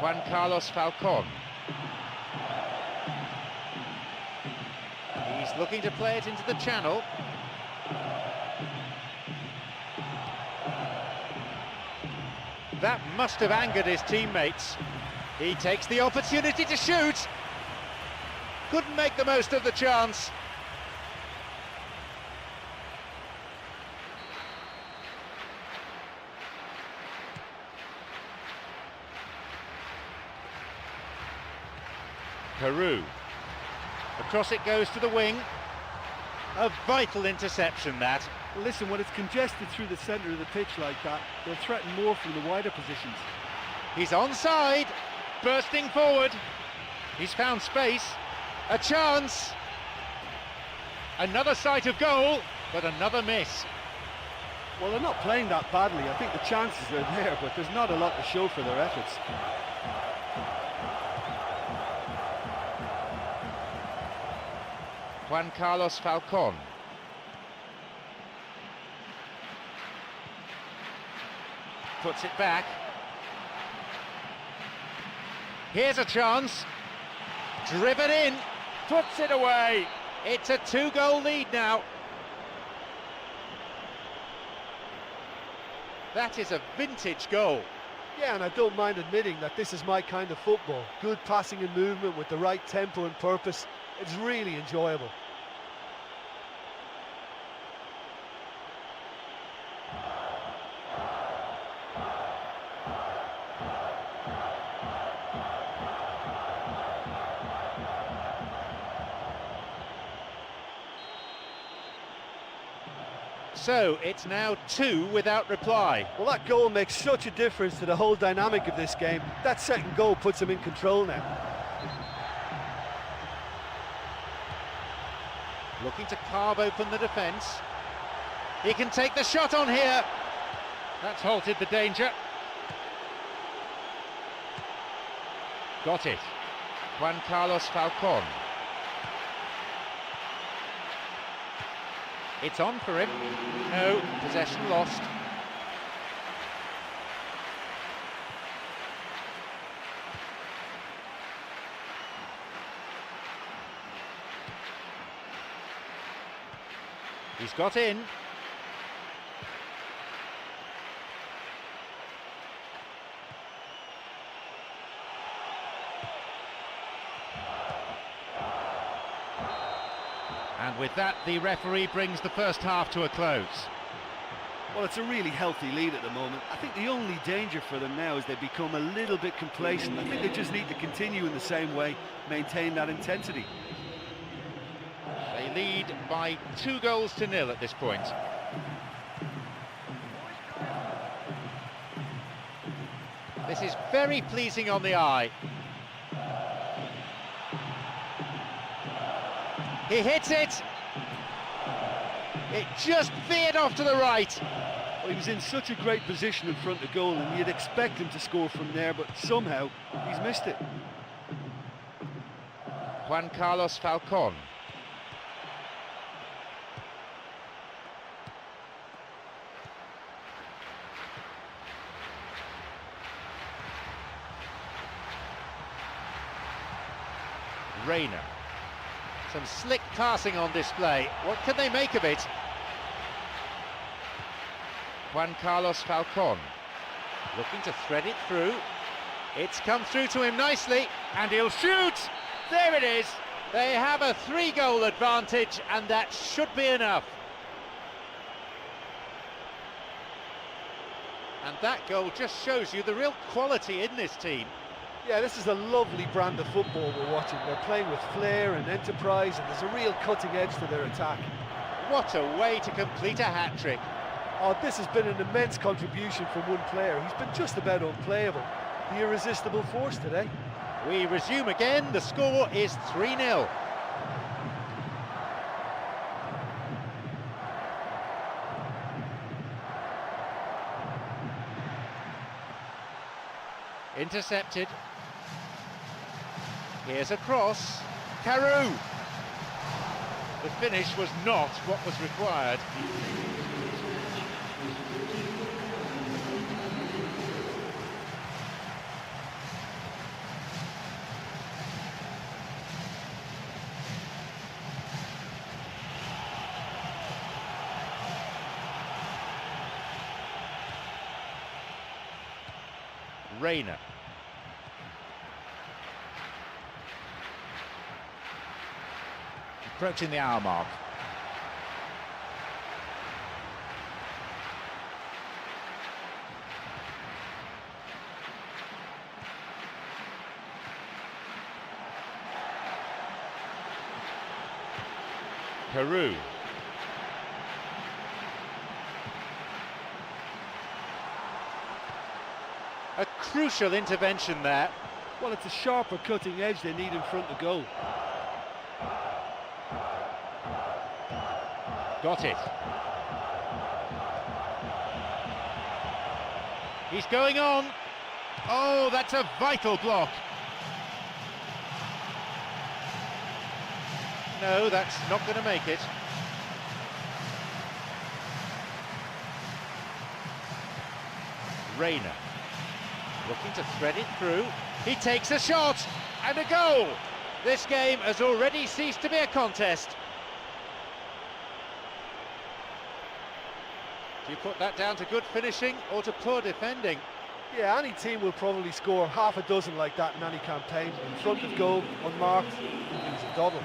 Juan Carlos Falcon. He's looking to play it into the channel. That must have angered his teammates. He takes the opportunity to shoot. Couldn't make the most of the chance. Peru. Across it goes to the wing. A vital interception, that. Listen, when it's congested through the centre of the pitch like that, they'll threaten more from the wider positions. He's onside, bursting forward. He's found space. A chance. Another sight of goal, but another miss. Well, they're not playing that badly. I think the chances are there, but there's not a lot to show for their efforts. Juan Carlos Falcon. Puts it back. Here's a chance. Driven in. Puts it away. It's a 2-goal lead now. That is a vintage goal. Yeah, and I don't mind admitting that this is my kind of football. Good passing and movement with the right tempo and purpose. It's really enjoyable. So it's now 2 without reply. Well, that goal makes such a difference to the whole dynamic of this game. That second goal puts them in control now. Looking to carve open the defence. He can take the shot on here. That's halted the danger. Got it. Juan Carlos Falcon. It's on for him. No, possession lost. He's got in. And with that, the referee brings the first half to a close. Well, it's a really healthy lead at the moment. I think the only danger for them now is they become a little bit complacent. I think they just need to continue in the same way, maintain that intensity. They lead by 2-0 at this point. This is very pleasing on the eye. He hits it. It just veered off to the right. Well, he was in such a great position in front of goal, and you'd expect him to score from there, but somehow he's missed it. Juan Carlos Falcon. Reina. Some slick passing on display. What can they make of it? Juan Carlos Falcon looking to thread it through. It's come through to him nicely, and he'll shoot! There it is! They have a 3-goal advantage, and that should be enough. And that goal just shows you the real quality in this team. Yeah, this is a lovely brand of football we're watching. They're playing with flair and enterprise, and there's a real cutting edge to their attack. What a way to complete a hat-trick. Oh, this has been an immense contribution from one player. He's been just about unplayable. The irresistible force today. We resume again. The score is 3-0. Intercepted. Here's a cross. Carew! The finish was not what was required. Reina. Approaching the hour mark. Carew. A crucial intervention there. Well, it's a sharper cutting edge they need in front of goal. Got it. He's going on. Oh, that's a vital block. No, that's not going to make it. Reina. Looking to thread it through. He takes a shot and a goal. This game has already ceased to be a contest. Do you put that down to good finishing or to poor defending? Yeah, any team will probably score half a dozen like that in any campaign. In front of goal, unmarked, it's a double.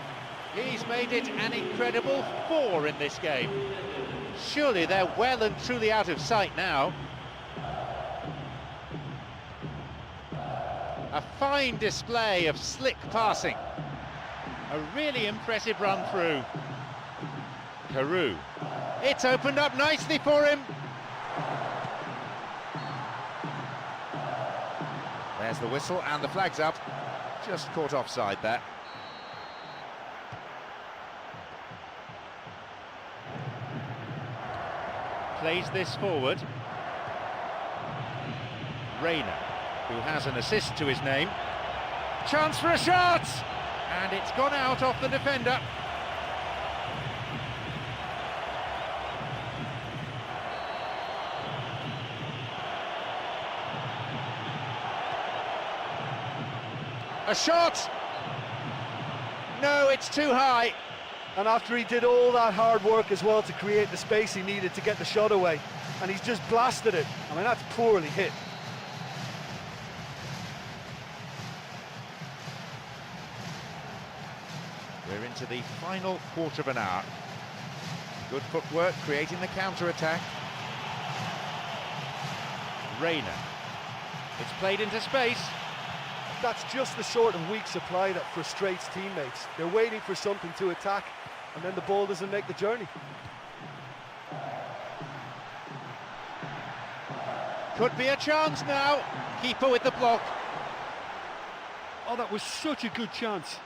He's made it an incredible 4 in this game. Surely they're well and truly out of sight now. A fine display of slick passing. A really impressive run through. Carew. It's opened up nicely for him. There's the whistle and the flag's up. Just caught offside there. Plays this forward. Reina, who has an assist to his name. Chance for a shot! And it's gone out off the defender. A shot! No, it's too high. And after he did all that hard work as well to create the space he needed to get the shot away, and he's just blasted it. I mean, that's poorly hit. We're into the final quarter of an hour. Good footwork, creating the counter-attack. Reina. It's played into space. That's just the sort of weak supply that frustrates teammates. They're waiting for something to attack, and then the ball doesn't make the journey. Could be a chance now. Keeper with the block. Oh, that was such a good chance.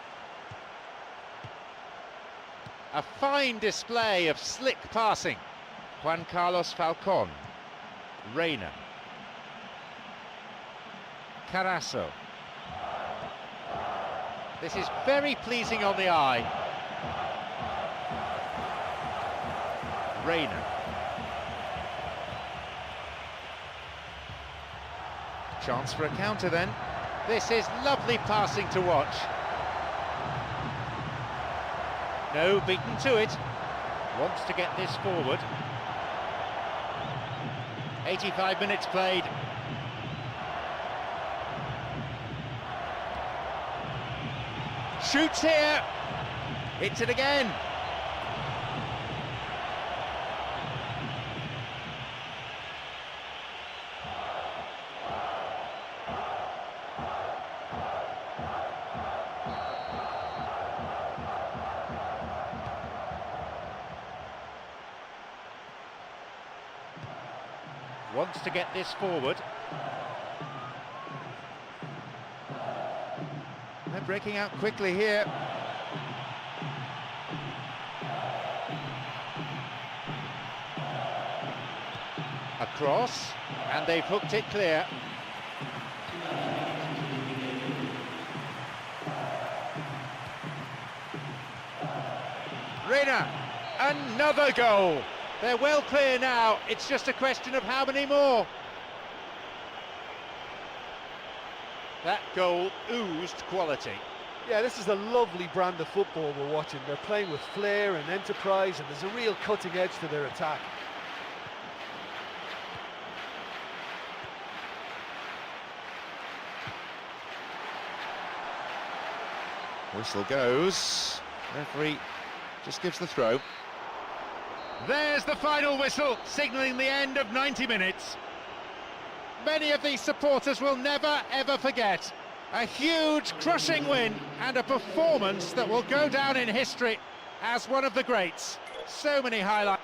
A fine display of slick passing. Juan Carlos Falcon. Reina. Carasso. This is very pleasing on the eye. Reina. Chance for a counter then. This is lovely passing to watch. No, beaten to it. Wants to get this forward. 85 minutes played. Shoots here. Hits it again. Wants to get this forward. They're breaking out quickly here. A cross, and they've hooked it clear. Reina, another goal. They're well clear now, it's just a question of how many more. That goal oozed quality. Yeah, this is a lovely brand of football we're watching. They're playing with flair and enterprise, and there's a real cutting edge to their attack. Whistle goes. Referee just gives the throw. There's the final whistle, signalling the end of 90 minutes. Many of these supporters will never, ever forget. A huge, crushing win and a performance that will go down in history as one of the greats. So many highlights.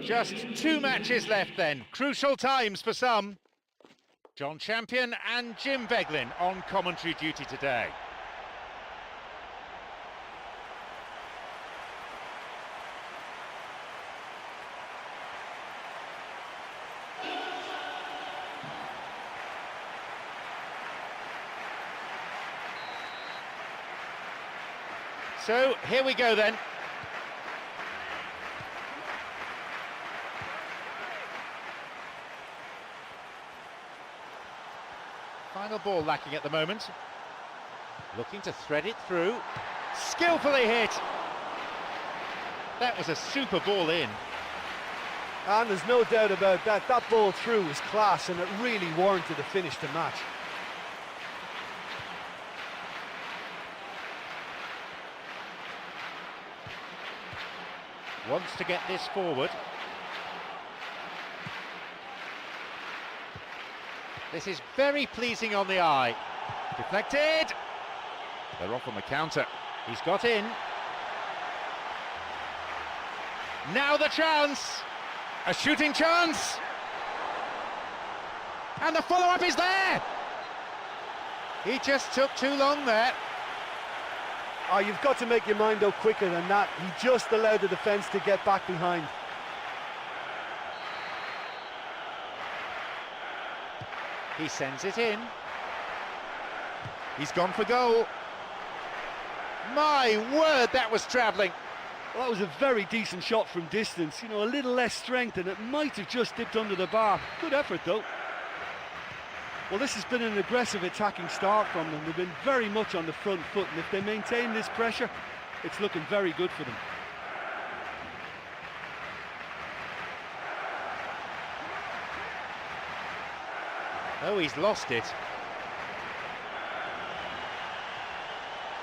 Just 2 matches left then, crucial times for some. John Champion and Jim Beglin on commentary duty today. So, here we go then. Final ball lacking at the moment. Looking to thread it through. Skillfully hit. That was a super ball in. And there's no doubt about that. That ball through was class, and it really warranted a finish to match. Wants to get this forward. This is very pleasing on the eye. Deflected. They're off on the counter. He's got in. Now the chance. A shooting chance. And the follow-up is there. He just took too long there. Oh, you've got to make your mind go quicker than that. He just allowed the defence to get back behind. He sends it in. He's gone for goal. My word, that was travelling. Well, that was a very decent shot from distance. You know, a little less strength and it might have just dipped under the bar. Good effort, though. Well, this has been an aggressive attacking start from them. They've been very much on the front foot, and if they maintain this pressure, it's looking very good for them. Oh, he's lost it.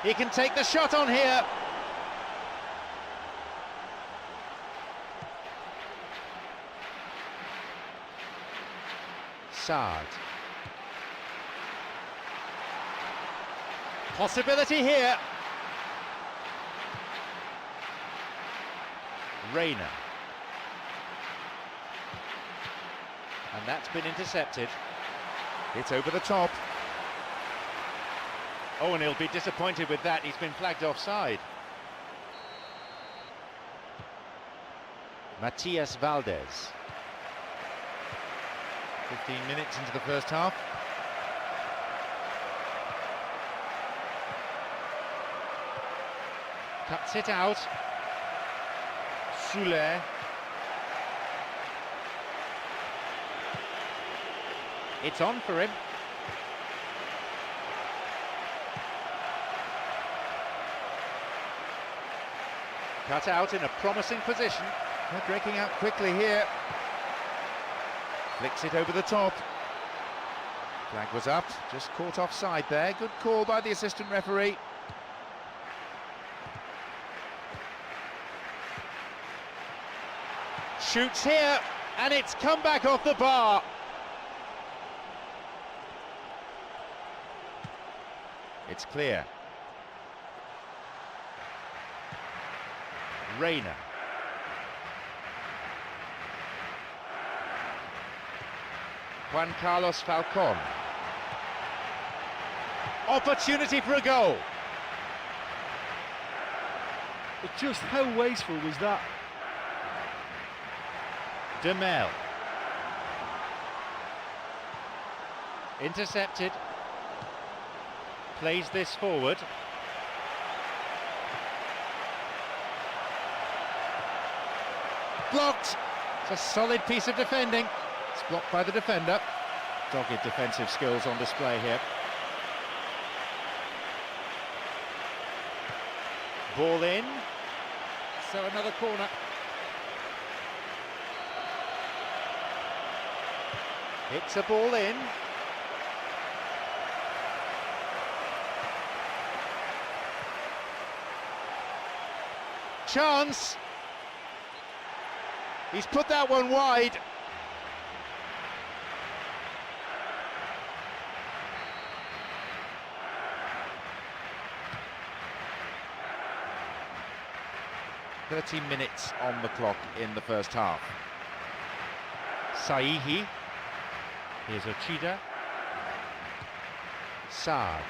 He can take the shot on here. Sard. Possibility here. Rayner. And that's been intercepted. It's over the top. Oh, and he'll be disappointed with that. He's been flagged offside. Matias Valdez. 15 minutes into the first half. Cuts it out. Soule. It's on for him. Cut out in a promising position. They're breaking out quickly here. Flicks it over the top. Flag was up, just caught offside there. Good call by the assistant referee. Shoots here, and it's come back off the bar. It's clear. Rayner. Juan Carlos Falcon. Opportunity for a goal. But just how wasteful was that? Demel. Intercepted. Plays this forward. Blocked. It's a solid piece of defending. It's blocked by the defender. Dogged defensive skills on display here. Ball in. So another corner. Hits a ball in. Chance. He's put that one wide. "30 minutes on the clock in the first half. Saihi. Here's Ochida. Sard.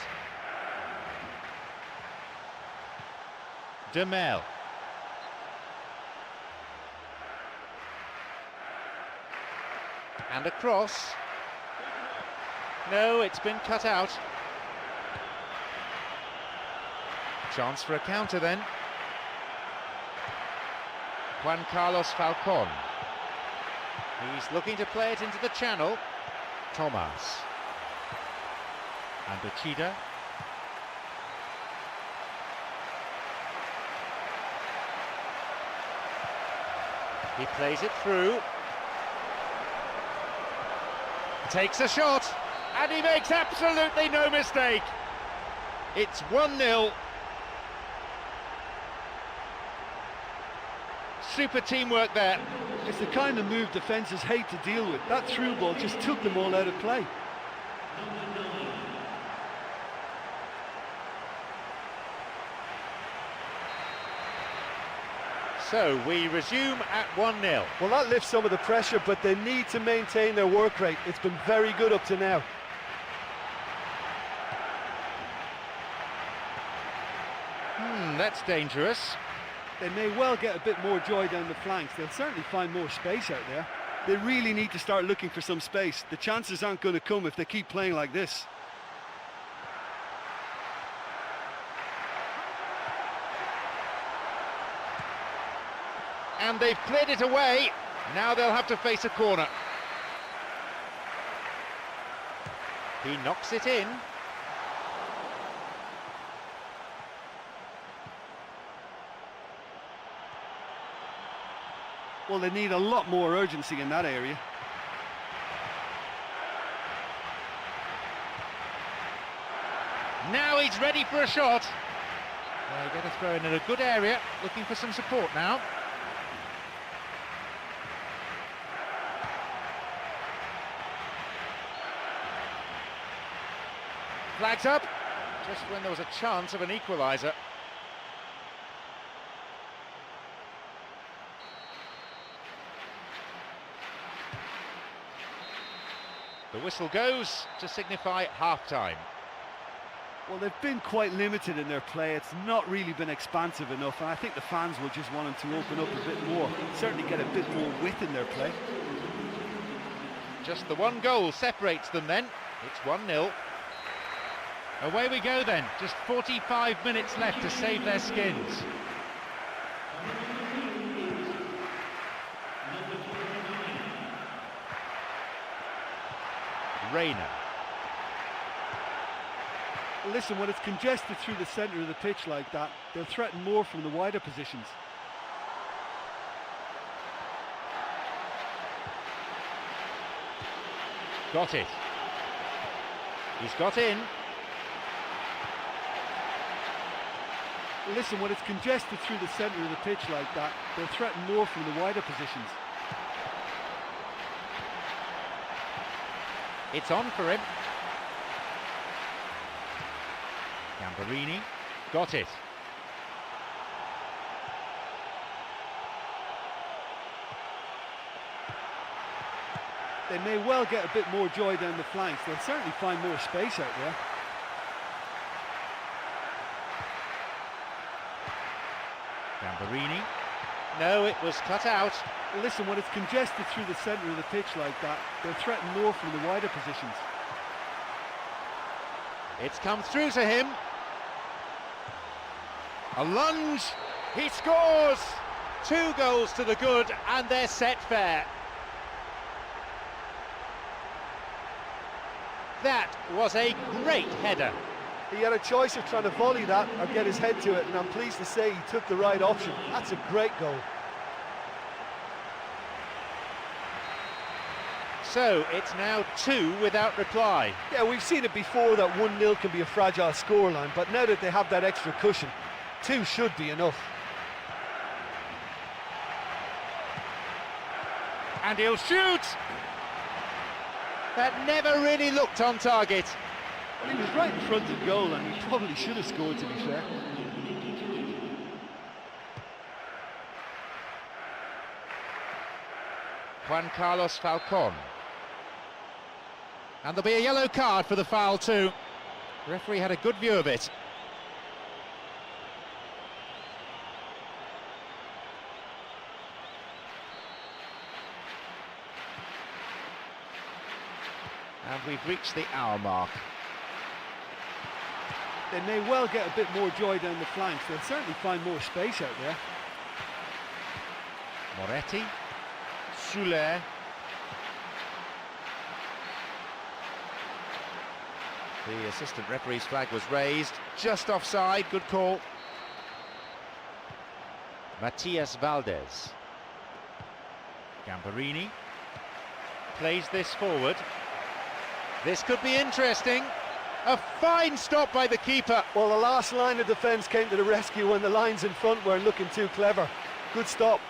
Demel. And a cross. No, it's been cut out. Chance for a counter then. Juan Carlos Falcon. He's looking to play it into the channel. Thomas. And Ochida. He plays it through. Takes a shot. And he makes absolutely no mistake. It's 1-0. super teamwork there. It's the kind of move defences hate to deal with. That through ball just took them all out of play. So we resume at 1-0. Well, that lifts some of the pressure, but they need to maintain their work rate. It's been very good up to now. That's dangerous. They may well get a bit more joy down the flanks. They'll certainly find more space out there. They really need to start looking for some space. The chances aren't going to come if they keep playing like this. And they've cleared it away. Now they'll have to face a corner. He knocks it in. Well, they need a lot more urgency in that area. Now he's ready for a shot. They get a throw in a good area, looking for some support now. Flags up, just when there was a chance of an equaliser. The whistle goes to signify half-time. Well, they've been quite limited in their play. It's not really been expansive enough, and I think the fans will just want them to open up a bit more, certainly get a bit more width in their play. Just the one goal separates them then. It's 1-0. Away we go then. Just 45 minutes left to save their skins. Reina. Listen, when it's congested through the centre of the pitch like that, they'll threaten more from the wider positions. Got it. He's got in. Listen, when it's congested through the centre of the pitch like that, they'll threaten more from the wider positions. It's on for him. Gambarini got it. They may well get a bit more joy down the flanks. They'll certainly find more space out there. Gambarini. No, it was cut out. Listen, when it's congested through the centre of the pitch like that, they'll threaten more from the wider positions. It's come through to him. A lunge. He scores! 2 goals to the good, and they're set fair. That was a great header. He had a choice of trying to volley that or get his head to it, and I'm pleased to say he took the right option. That's a great goal. So it's now 2 without reply. Yeah, we've seen it before that 1-0 can be a fragile scoreline, but now that they have that extra cushion, 2 should be enough. And he'll shoot! That never really looked on target. Well, he was right in front of goal, and he probably should have scored, to be fair. Juan Carlos Falcon. And there'll be a yellow card for the foul too. The referee had a good view of it. And we've reached the hour mark. They may well get a bit more joy down the flanks. They'll certainly find more space out there. Moretti. Soler. The assistant referee's flag was raised, just offside, good call. Matias Valdez. Gambarini plays this forward. This could be interesting. A fine stop by the keeper. Well, the last line of defence came to the rescue when the lines in front weren't looking too clever. Good stop.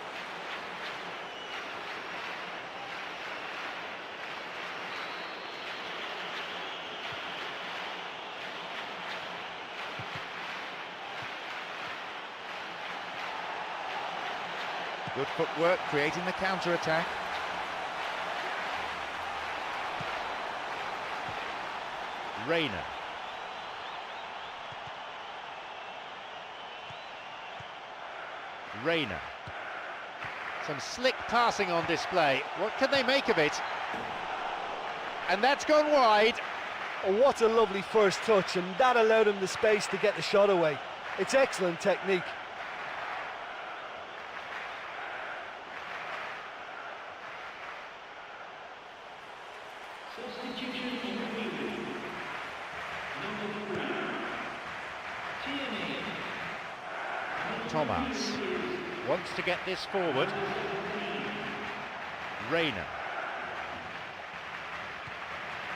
Good footwork, creating the counter-attack. Reina. Reina. Some slick passing on display. What can they make of it? And that's gone wide. Oh, what a lovely first touch, and that allowed him the space to get the shot away. It's excellent technique. Thomas wants to get this forward. Reina.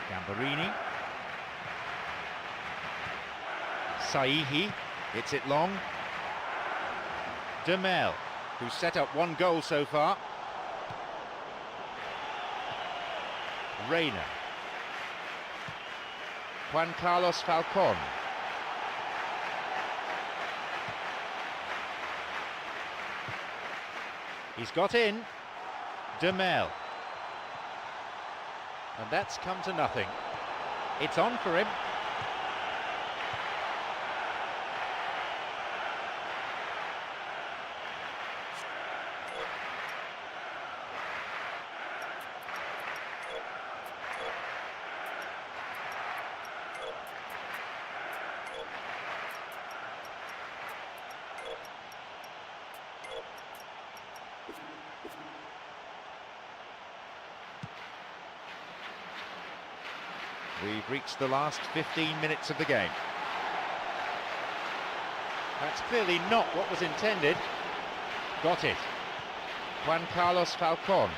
Gambarini. Saihi hits it long. Demel, who's set up one goal so far. Reina. Juan Carlos Falcon. He's got in. Demel. And that's come to nothing. It's on for him. We've reached the last 15 minutes of the game. That's clearly not what was intended. Got it. Juan Carlos Falcon.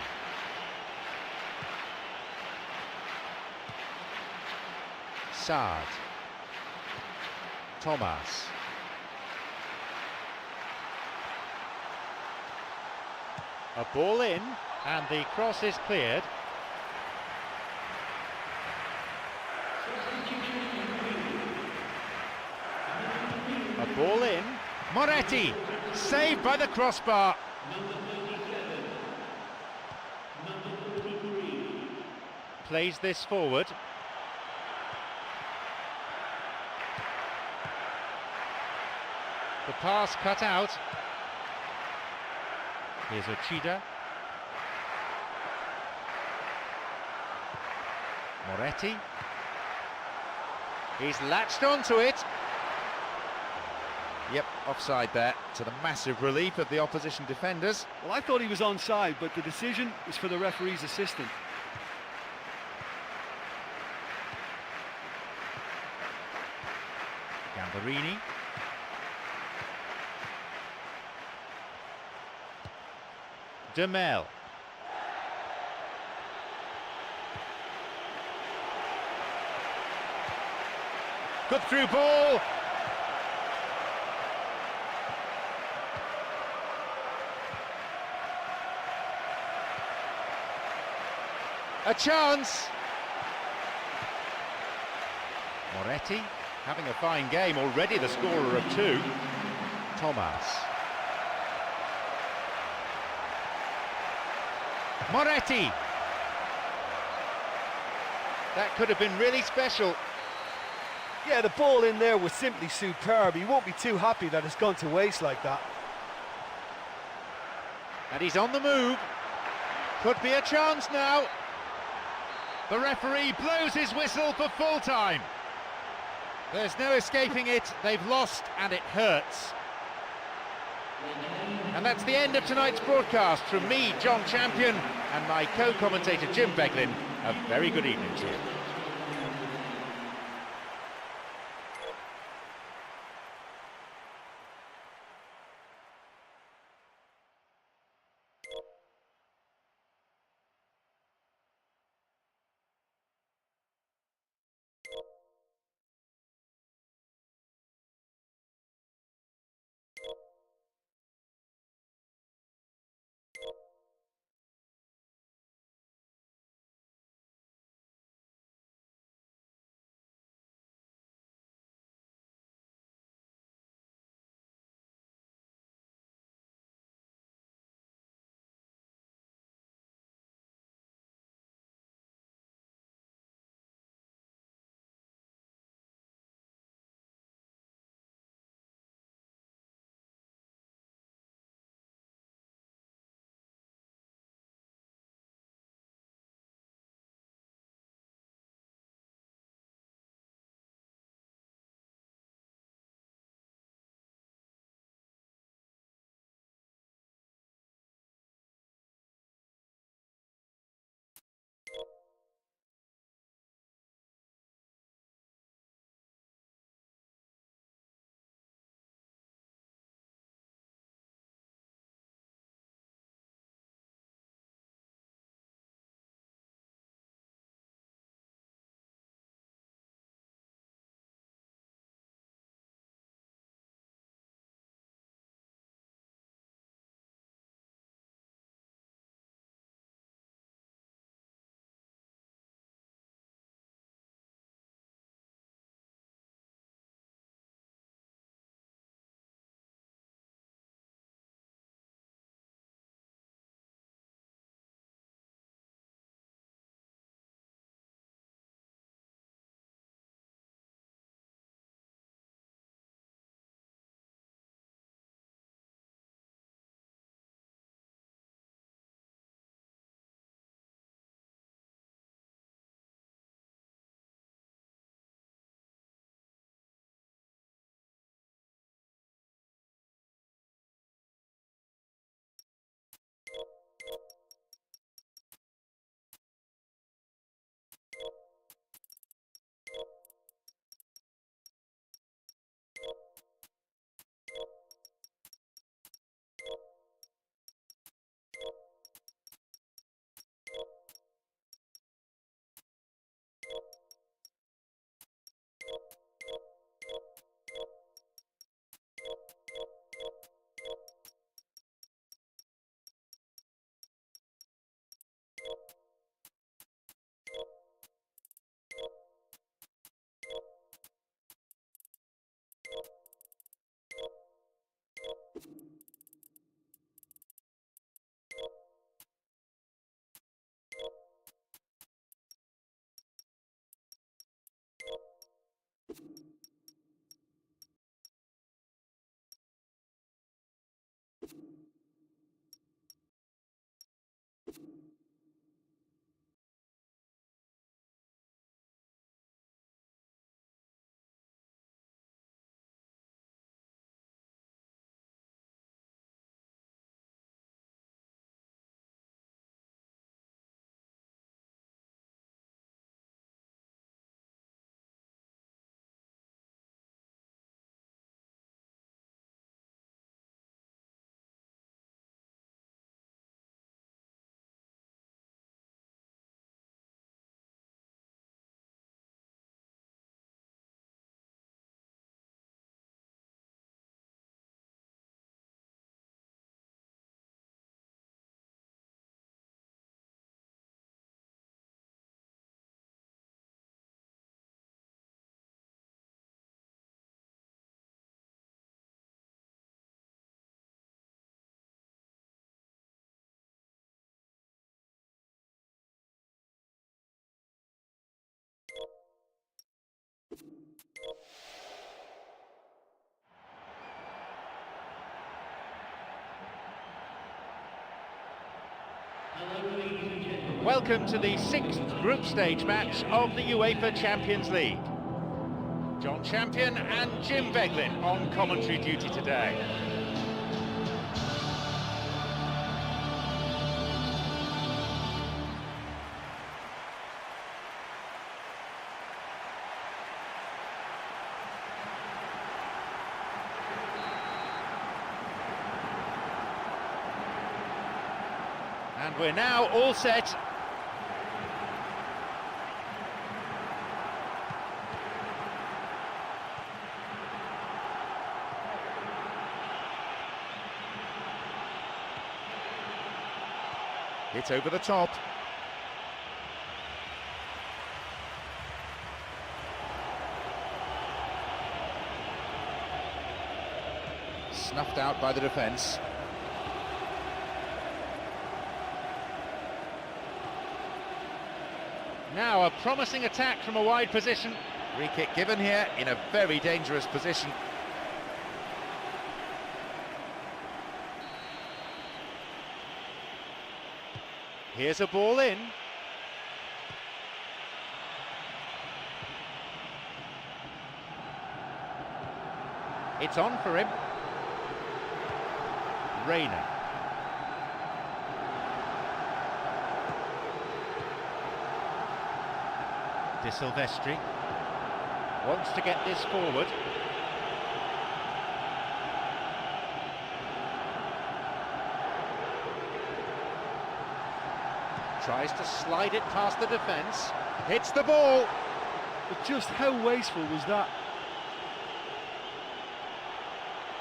Saad. Thomas. A ball in, and the cross is cleared. A ball in. Moretti, saved by the crossbar. Plays this forward. The pass cut out. Here's Ochida. Moretti. He's latched onto it. Yep, offside there, to the massive relief of the opposition defenders. Well, I thought he was onside, but the decision was for the referee's assistant. Gambarini. Demel. Good through ball. A chance. Moretti having a fine game, already the scorer of two. Thomas. Moretti. That could have been really special. Yeah, the ball in there was simply superb. He won't be too happy that it's gone to waste like that. And he's on the move. Could be a chance now. The referee blows his whistle for full time. There's no escaping it. They've lost and it hurts. And that's the end of tonight's broadcast. From me, John Champion, and my co-commentator Jim Beglin. A very good evening to you. Welcome to the 6th group stage match of the UEFA Champions League. John Champion and Jim Beglin on commentary duty today. And we're now all set. It's over the top. Snuffed out by the defence. Now a promising attack from a wide position. Free kick given here in a very dangerous position. Here's a ball in. It's on for him. Reina. De Silvestri wants to get this forward. Tries to slide it past the defence. Hits the ball. But just how wasteful was that?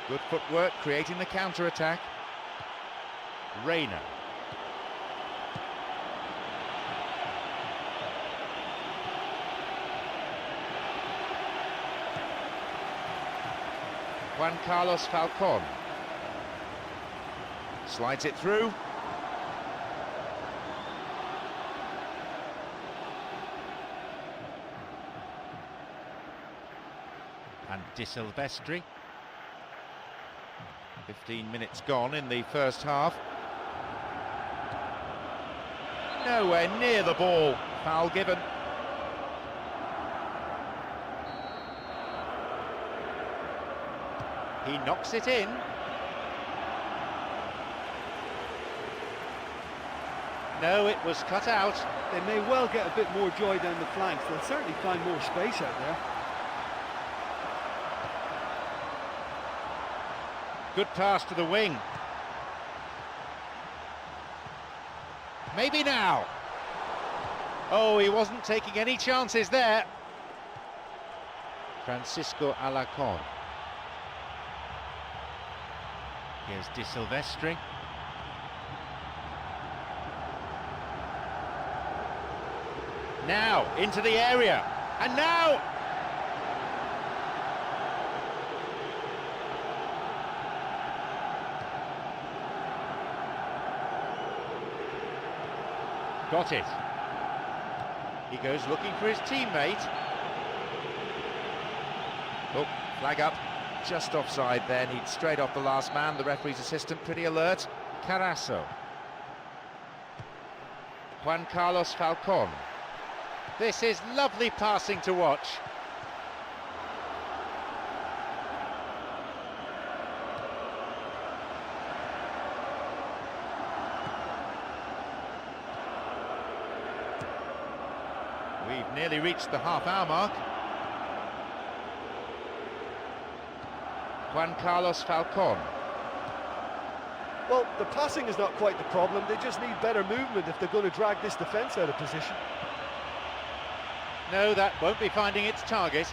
Good footwork, creating the counter-attack. Reina. Juan Carlos Falcon. Slides it through. And De Silvestri. 15 minutes gone in the first half. Nowhere near the ball. Foul given. He knocks it in. No, it was cut out. They may well get a bit more joy down the flanks. They'll certainly find more space out there. Good pass to the wing. Maybe now. Oh, he wasn't taking any chances there. Francisco Alacon. Here's De Silvestri. Now, into the area. And now... Got it. He goes looking for his teammate. Oh, flag up. Just offside then. He'd straight off the last man. The referee's assistant pretty alert. Carasso. Juan Carlos Falcon. This is lovely passing to watch. We've nearly reached the half-hour mark. Juan Carlos Falcon. Well, the passing is not quite the problem. They just need better movement if they're going to drag this defence out of position. No, that won't be finding its target.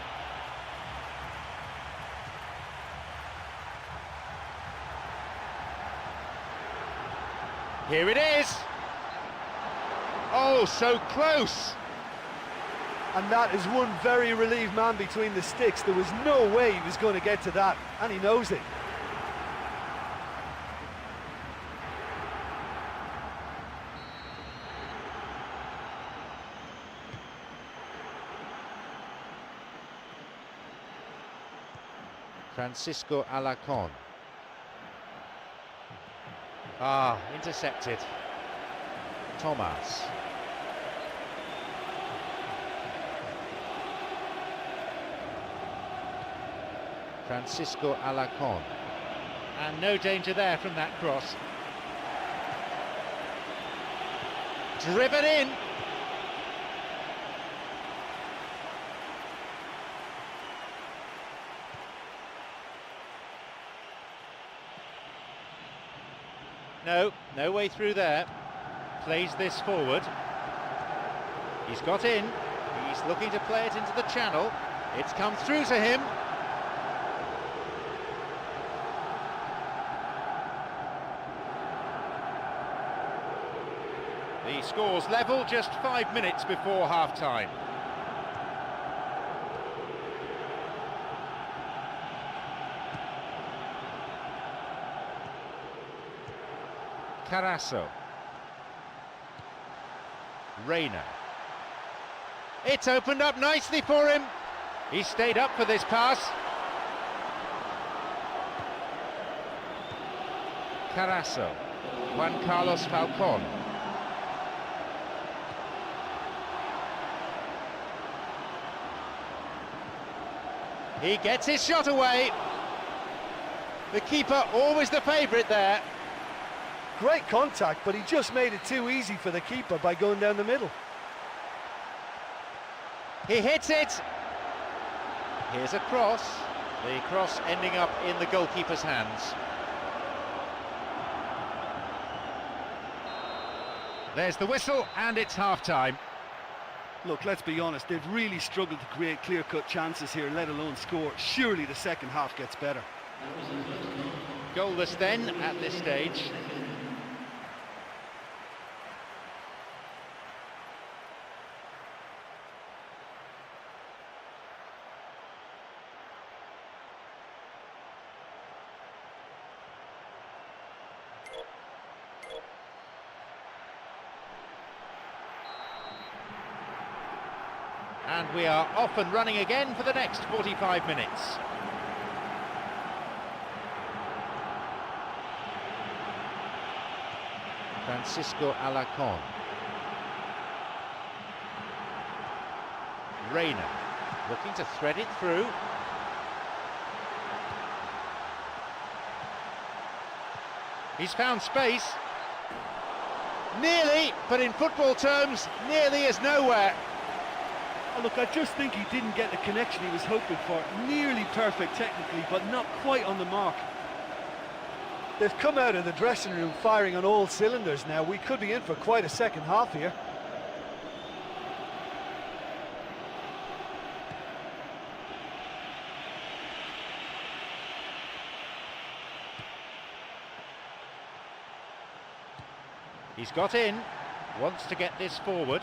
Here it is. Oh, so close. And that is one very relieved man between the sticks. There was no way he was going to get to that, and he knows it. Francisco Alacon. Ah, intercepted. Thomas. Francisco Alacon. And no danger there from that cross. Driven in. No way through there. Plays this forward. He's got in. He's looking to play it into the channel. It's come through to him. The score's level just 5 minutes before half-time. Carasso. Reina. It's opened up nicely for him. He stayed up for this pass. Carasso. Juan Carlos Falcon. He gets his shot away. The keeper always the favourite there. Great contact, but he just made it too easy for the keeper by going down the middle. He hits it. Here's a cross. The cross ending up in the goalkeeper's hands. There's the whistle, and it's half-time. Look, let's be honest, they've really struggled to create clear-cut chances here, let alone score. Surely the second half gets better. Goalless then at this stage. And we are off and running again for the next 45 minutes. Francisco Alacon. Reina looking to thread it through. He's found space. Nearly, but in football terms, nearly is nowhere. Oh, look, I just think he didn't get the connection he was hoping for. Nearly perfect technically, but not quite on the mark. They've come out of the dressing room firing on all cylinders now. We could be in for quite a second half here. He's got in, wants to get this forward.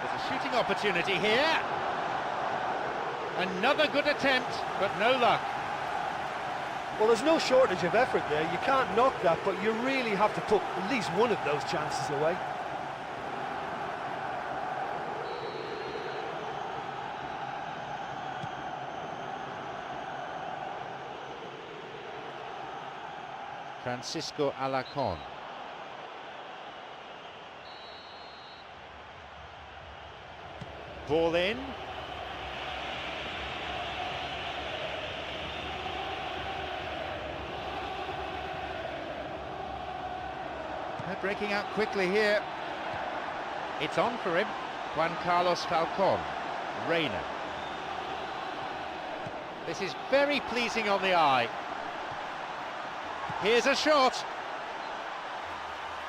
There's a shooting opportunity here. Another good attempt, but no luck. Well, there's no shortage of effort there. You can't knock that, but you really have to put at least one of those chances away. Francisco Alacon. Ball in. They're breaking out quickly here. It's on for him. Juan Carlos Falcon. Reina. This is very pleasing on the eye. Here's a shot.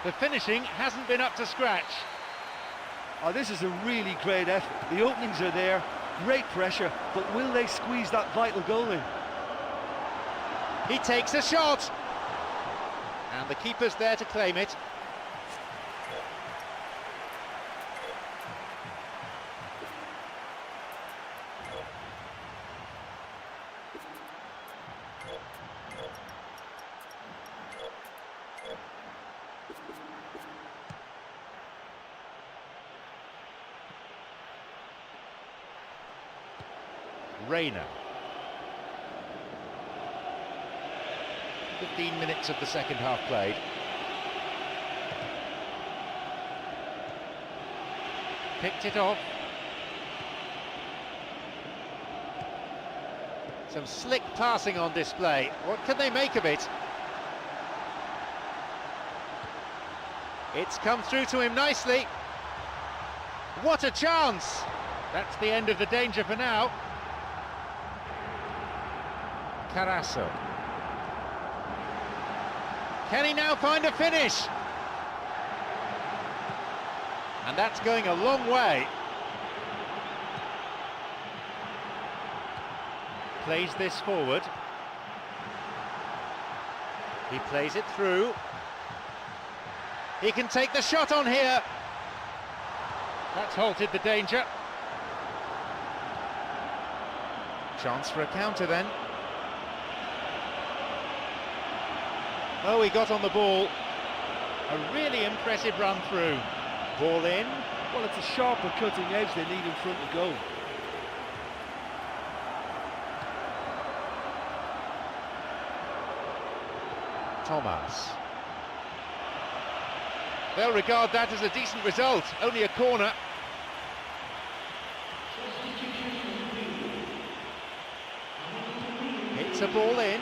The finishing hasn't been up to scratch. Oh, this is a really great effort. The openings are there, great pressure, but will they squeeze that vital goal in? He takes a shot. And the keeper's there to claim it. Reina. 15 minutes of the second half played. Picked it off. Some slick passing on display. What can they make of it? It's come through to him nicely. What a chance! That's the end of the danger for now. Carasso. Can he now find a finish? And that's going a long way. Plays this forward. He plays it through. He can take the shot on here. That's halted the danger. Chance for a counter then. Oh, he got on the ball. A really impressive run through. Ball in. Well, it's a sharper cutting edge they need in front of goal. Thomas. They'll regard that as a decent result. Only a corner. Hits a ball in.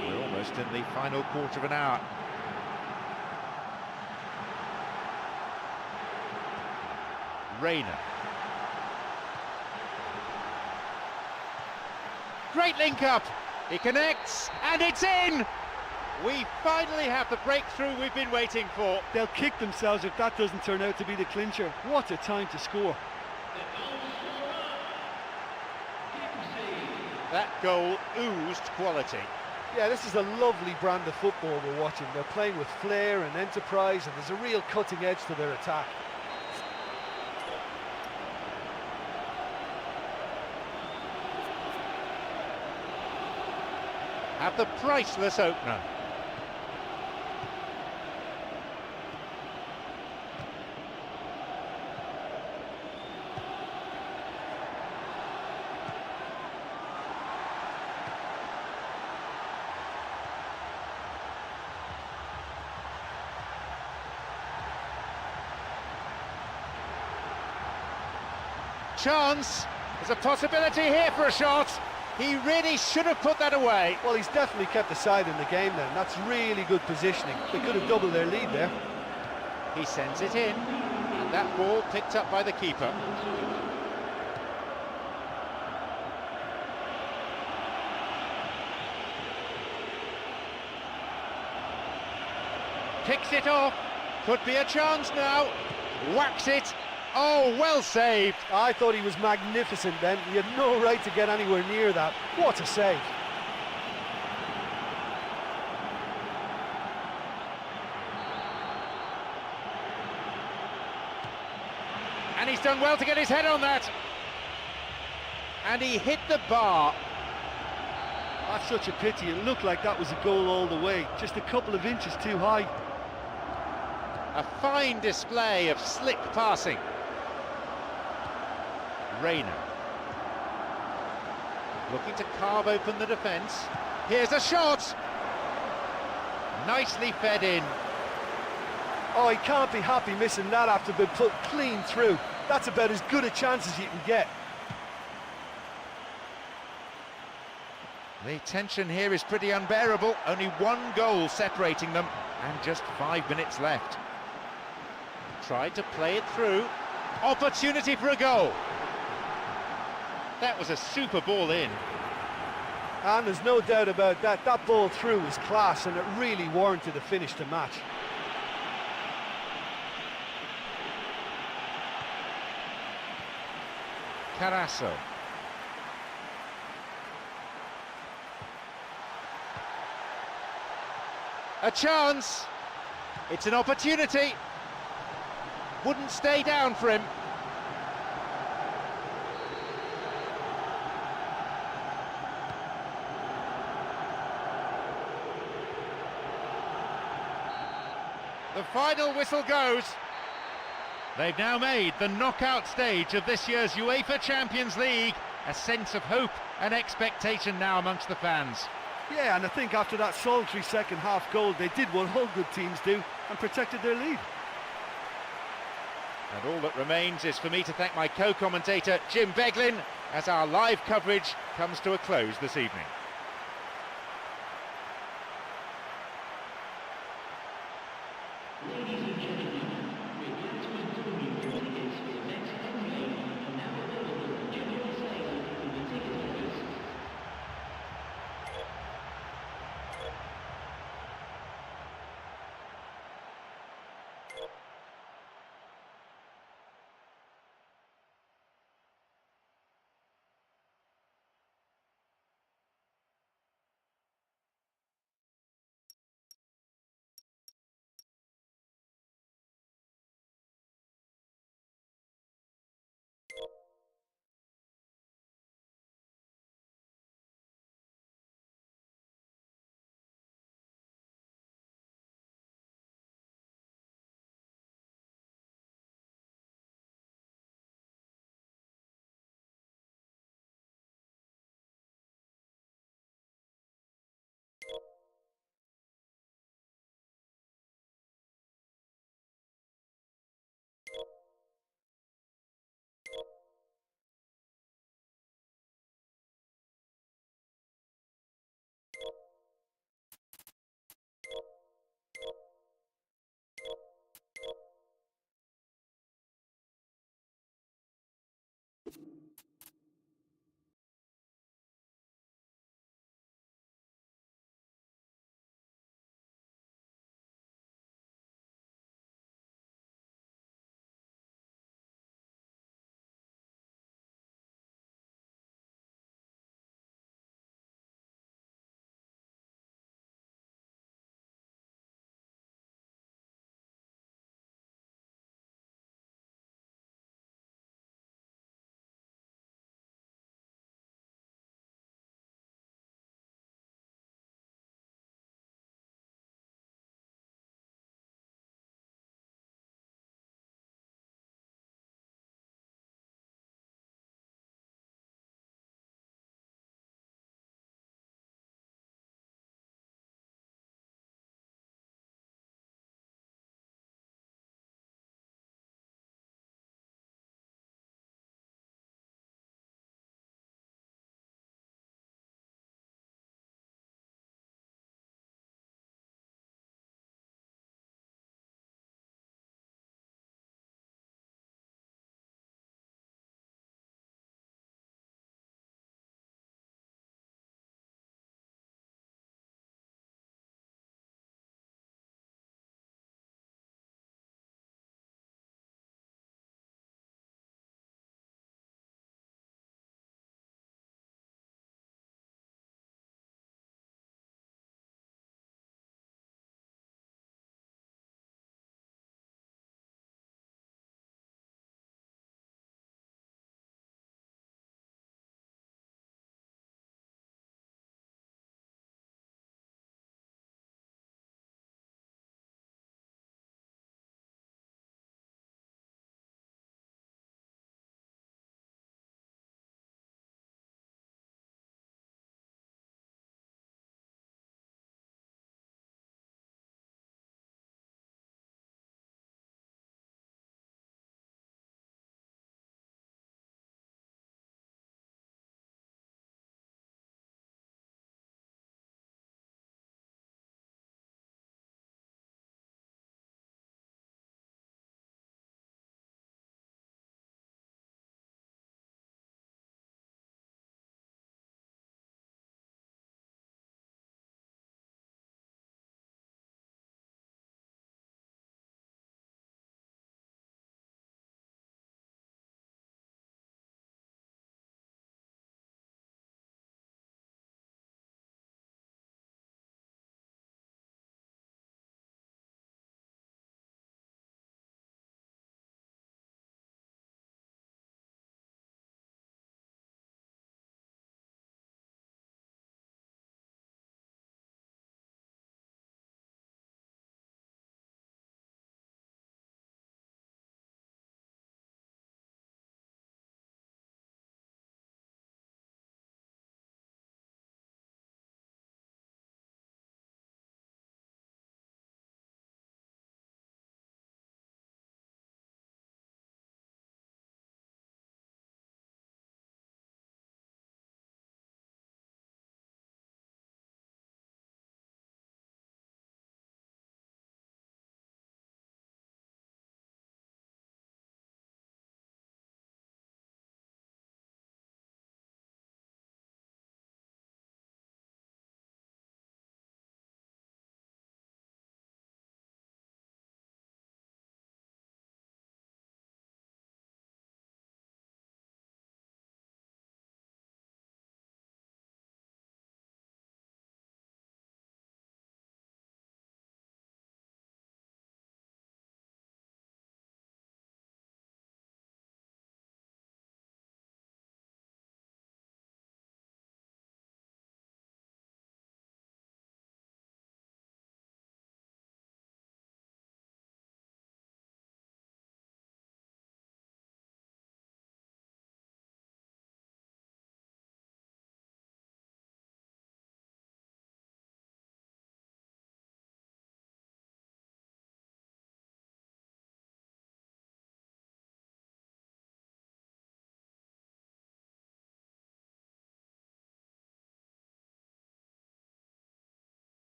We're almost in the final quarter of an hour. Rayner. Great link up. He connects and it's in. We finally have the breakthrough we've been waiting for. They'll kick themselves if that doesn't turn out to be the clincher. What a time to score. That goal oozed quality. Yeah, this is a lovely brand of football we're watching. They're playing with flair and enterprise, and there's a real cutting edge to their attack. Have the priceless opener. Chance. There's a possibility here for a shot. He really should have put that away. Well, he's definitely kept the side in the game then. That's really good positioning. They could have doubled their lead there. He sends it in, and that ball picked up by the keeper. Picks it off. Could be a chance now. Whacks it. Oh, well saved. I thought he was magnificent then. He had no right to get anywhere near that. What a save. And he's done well to get his head on that. And he hit the bar. That's such a pity. It looked like that was a goal all the way. Just a couple of inches too high. A fine display of slick passing. Rayner. Looking to carve open the defence. Here's a shot. Nicely fed in. Oh, he can't be happy missing that after being put clean through. That's about as good a chance as you can get. The tension here is pretty unbearable. Only one goal separating them and just 5 minutes left. Tried to play it through. Opportunity for a goal. That was a super ball in. And there's no doubt about that. That ball through was class, and it really warranted a finish to match. Carasso. A chance. It's an opportunity. Wouldn't stay down for him. The final whistle goes. They've now made the knockout stage of this year's UEFA Champions League. A sense of hope and expectation now amongst the fans. Yeah, and I think after that solitary second half goal, they did what all good teams do and protected their lead. And all that remains is for me to thank my co-commentator Jim Beglin as our live coverage comes to a close this evening.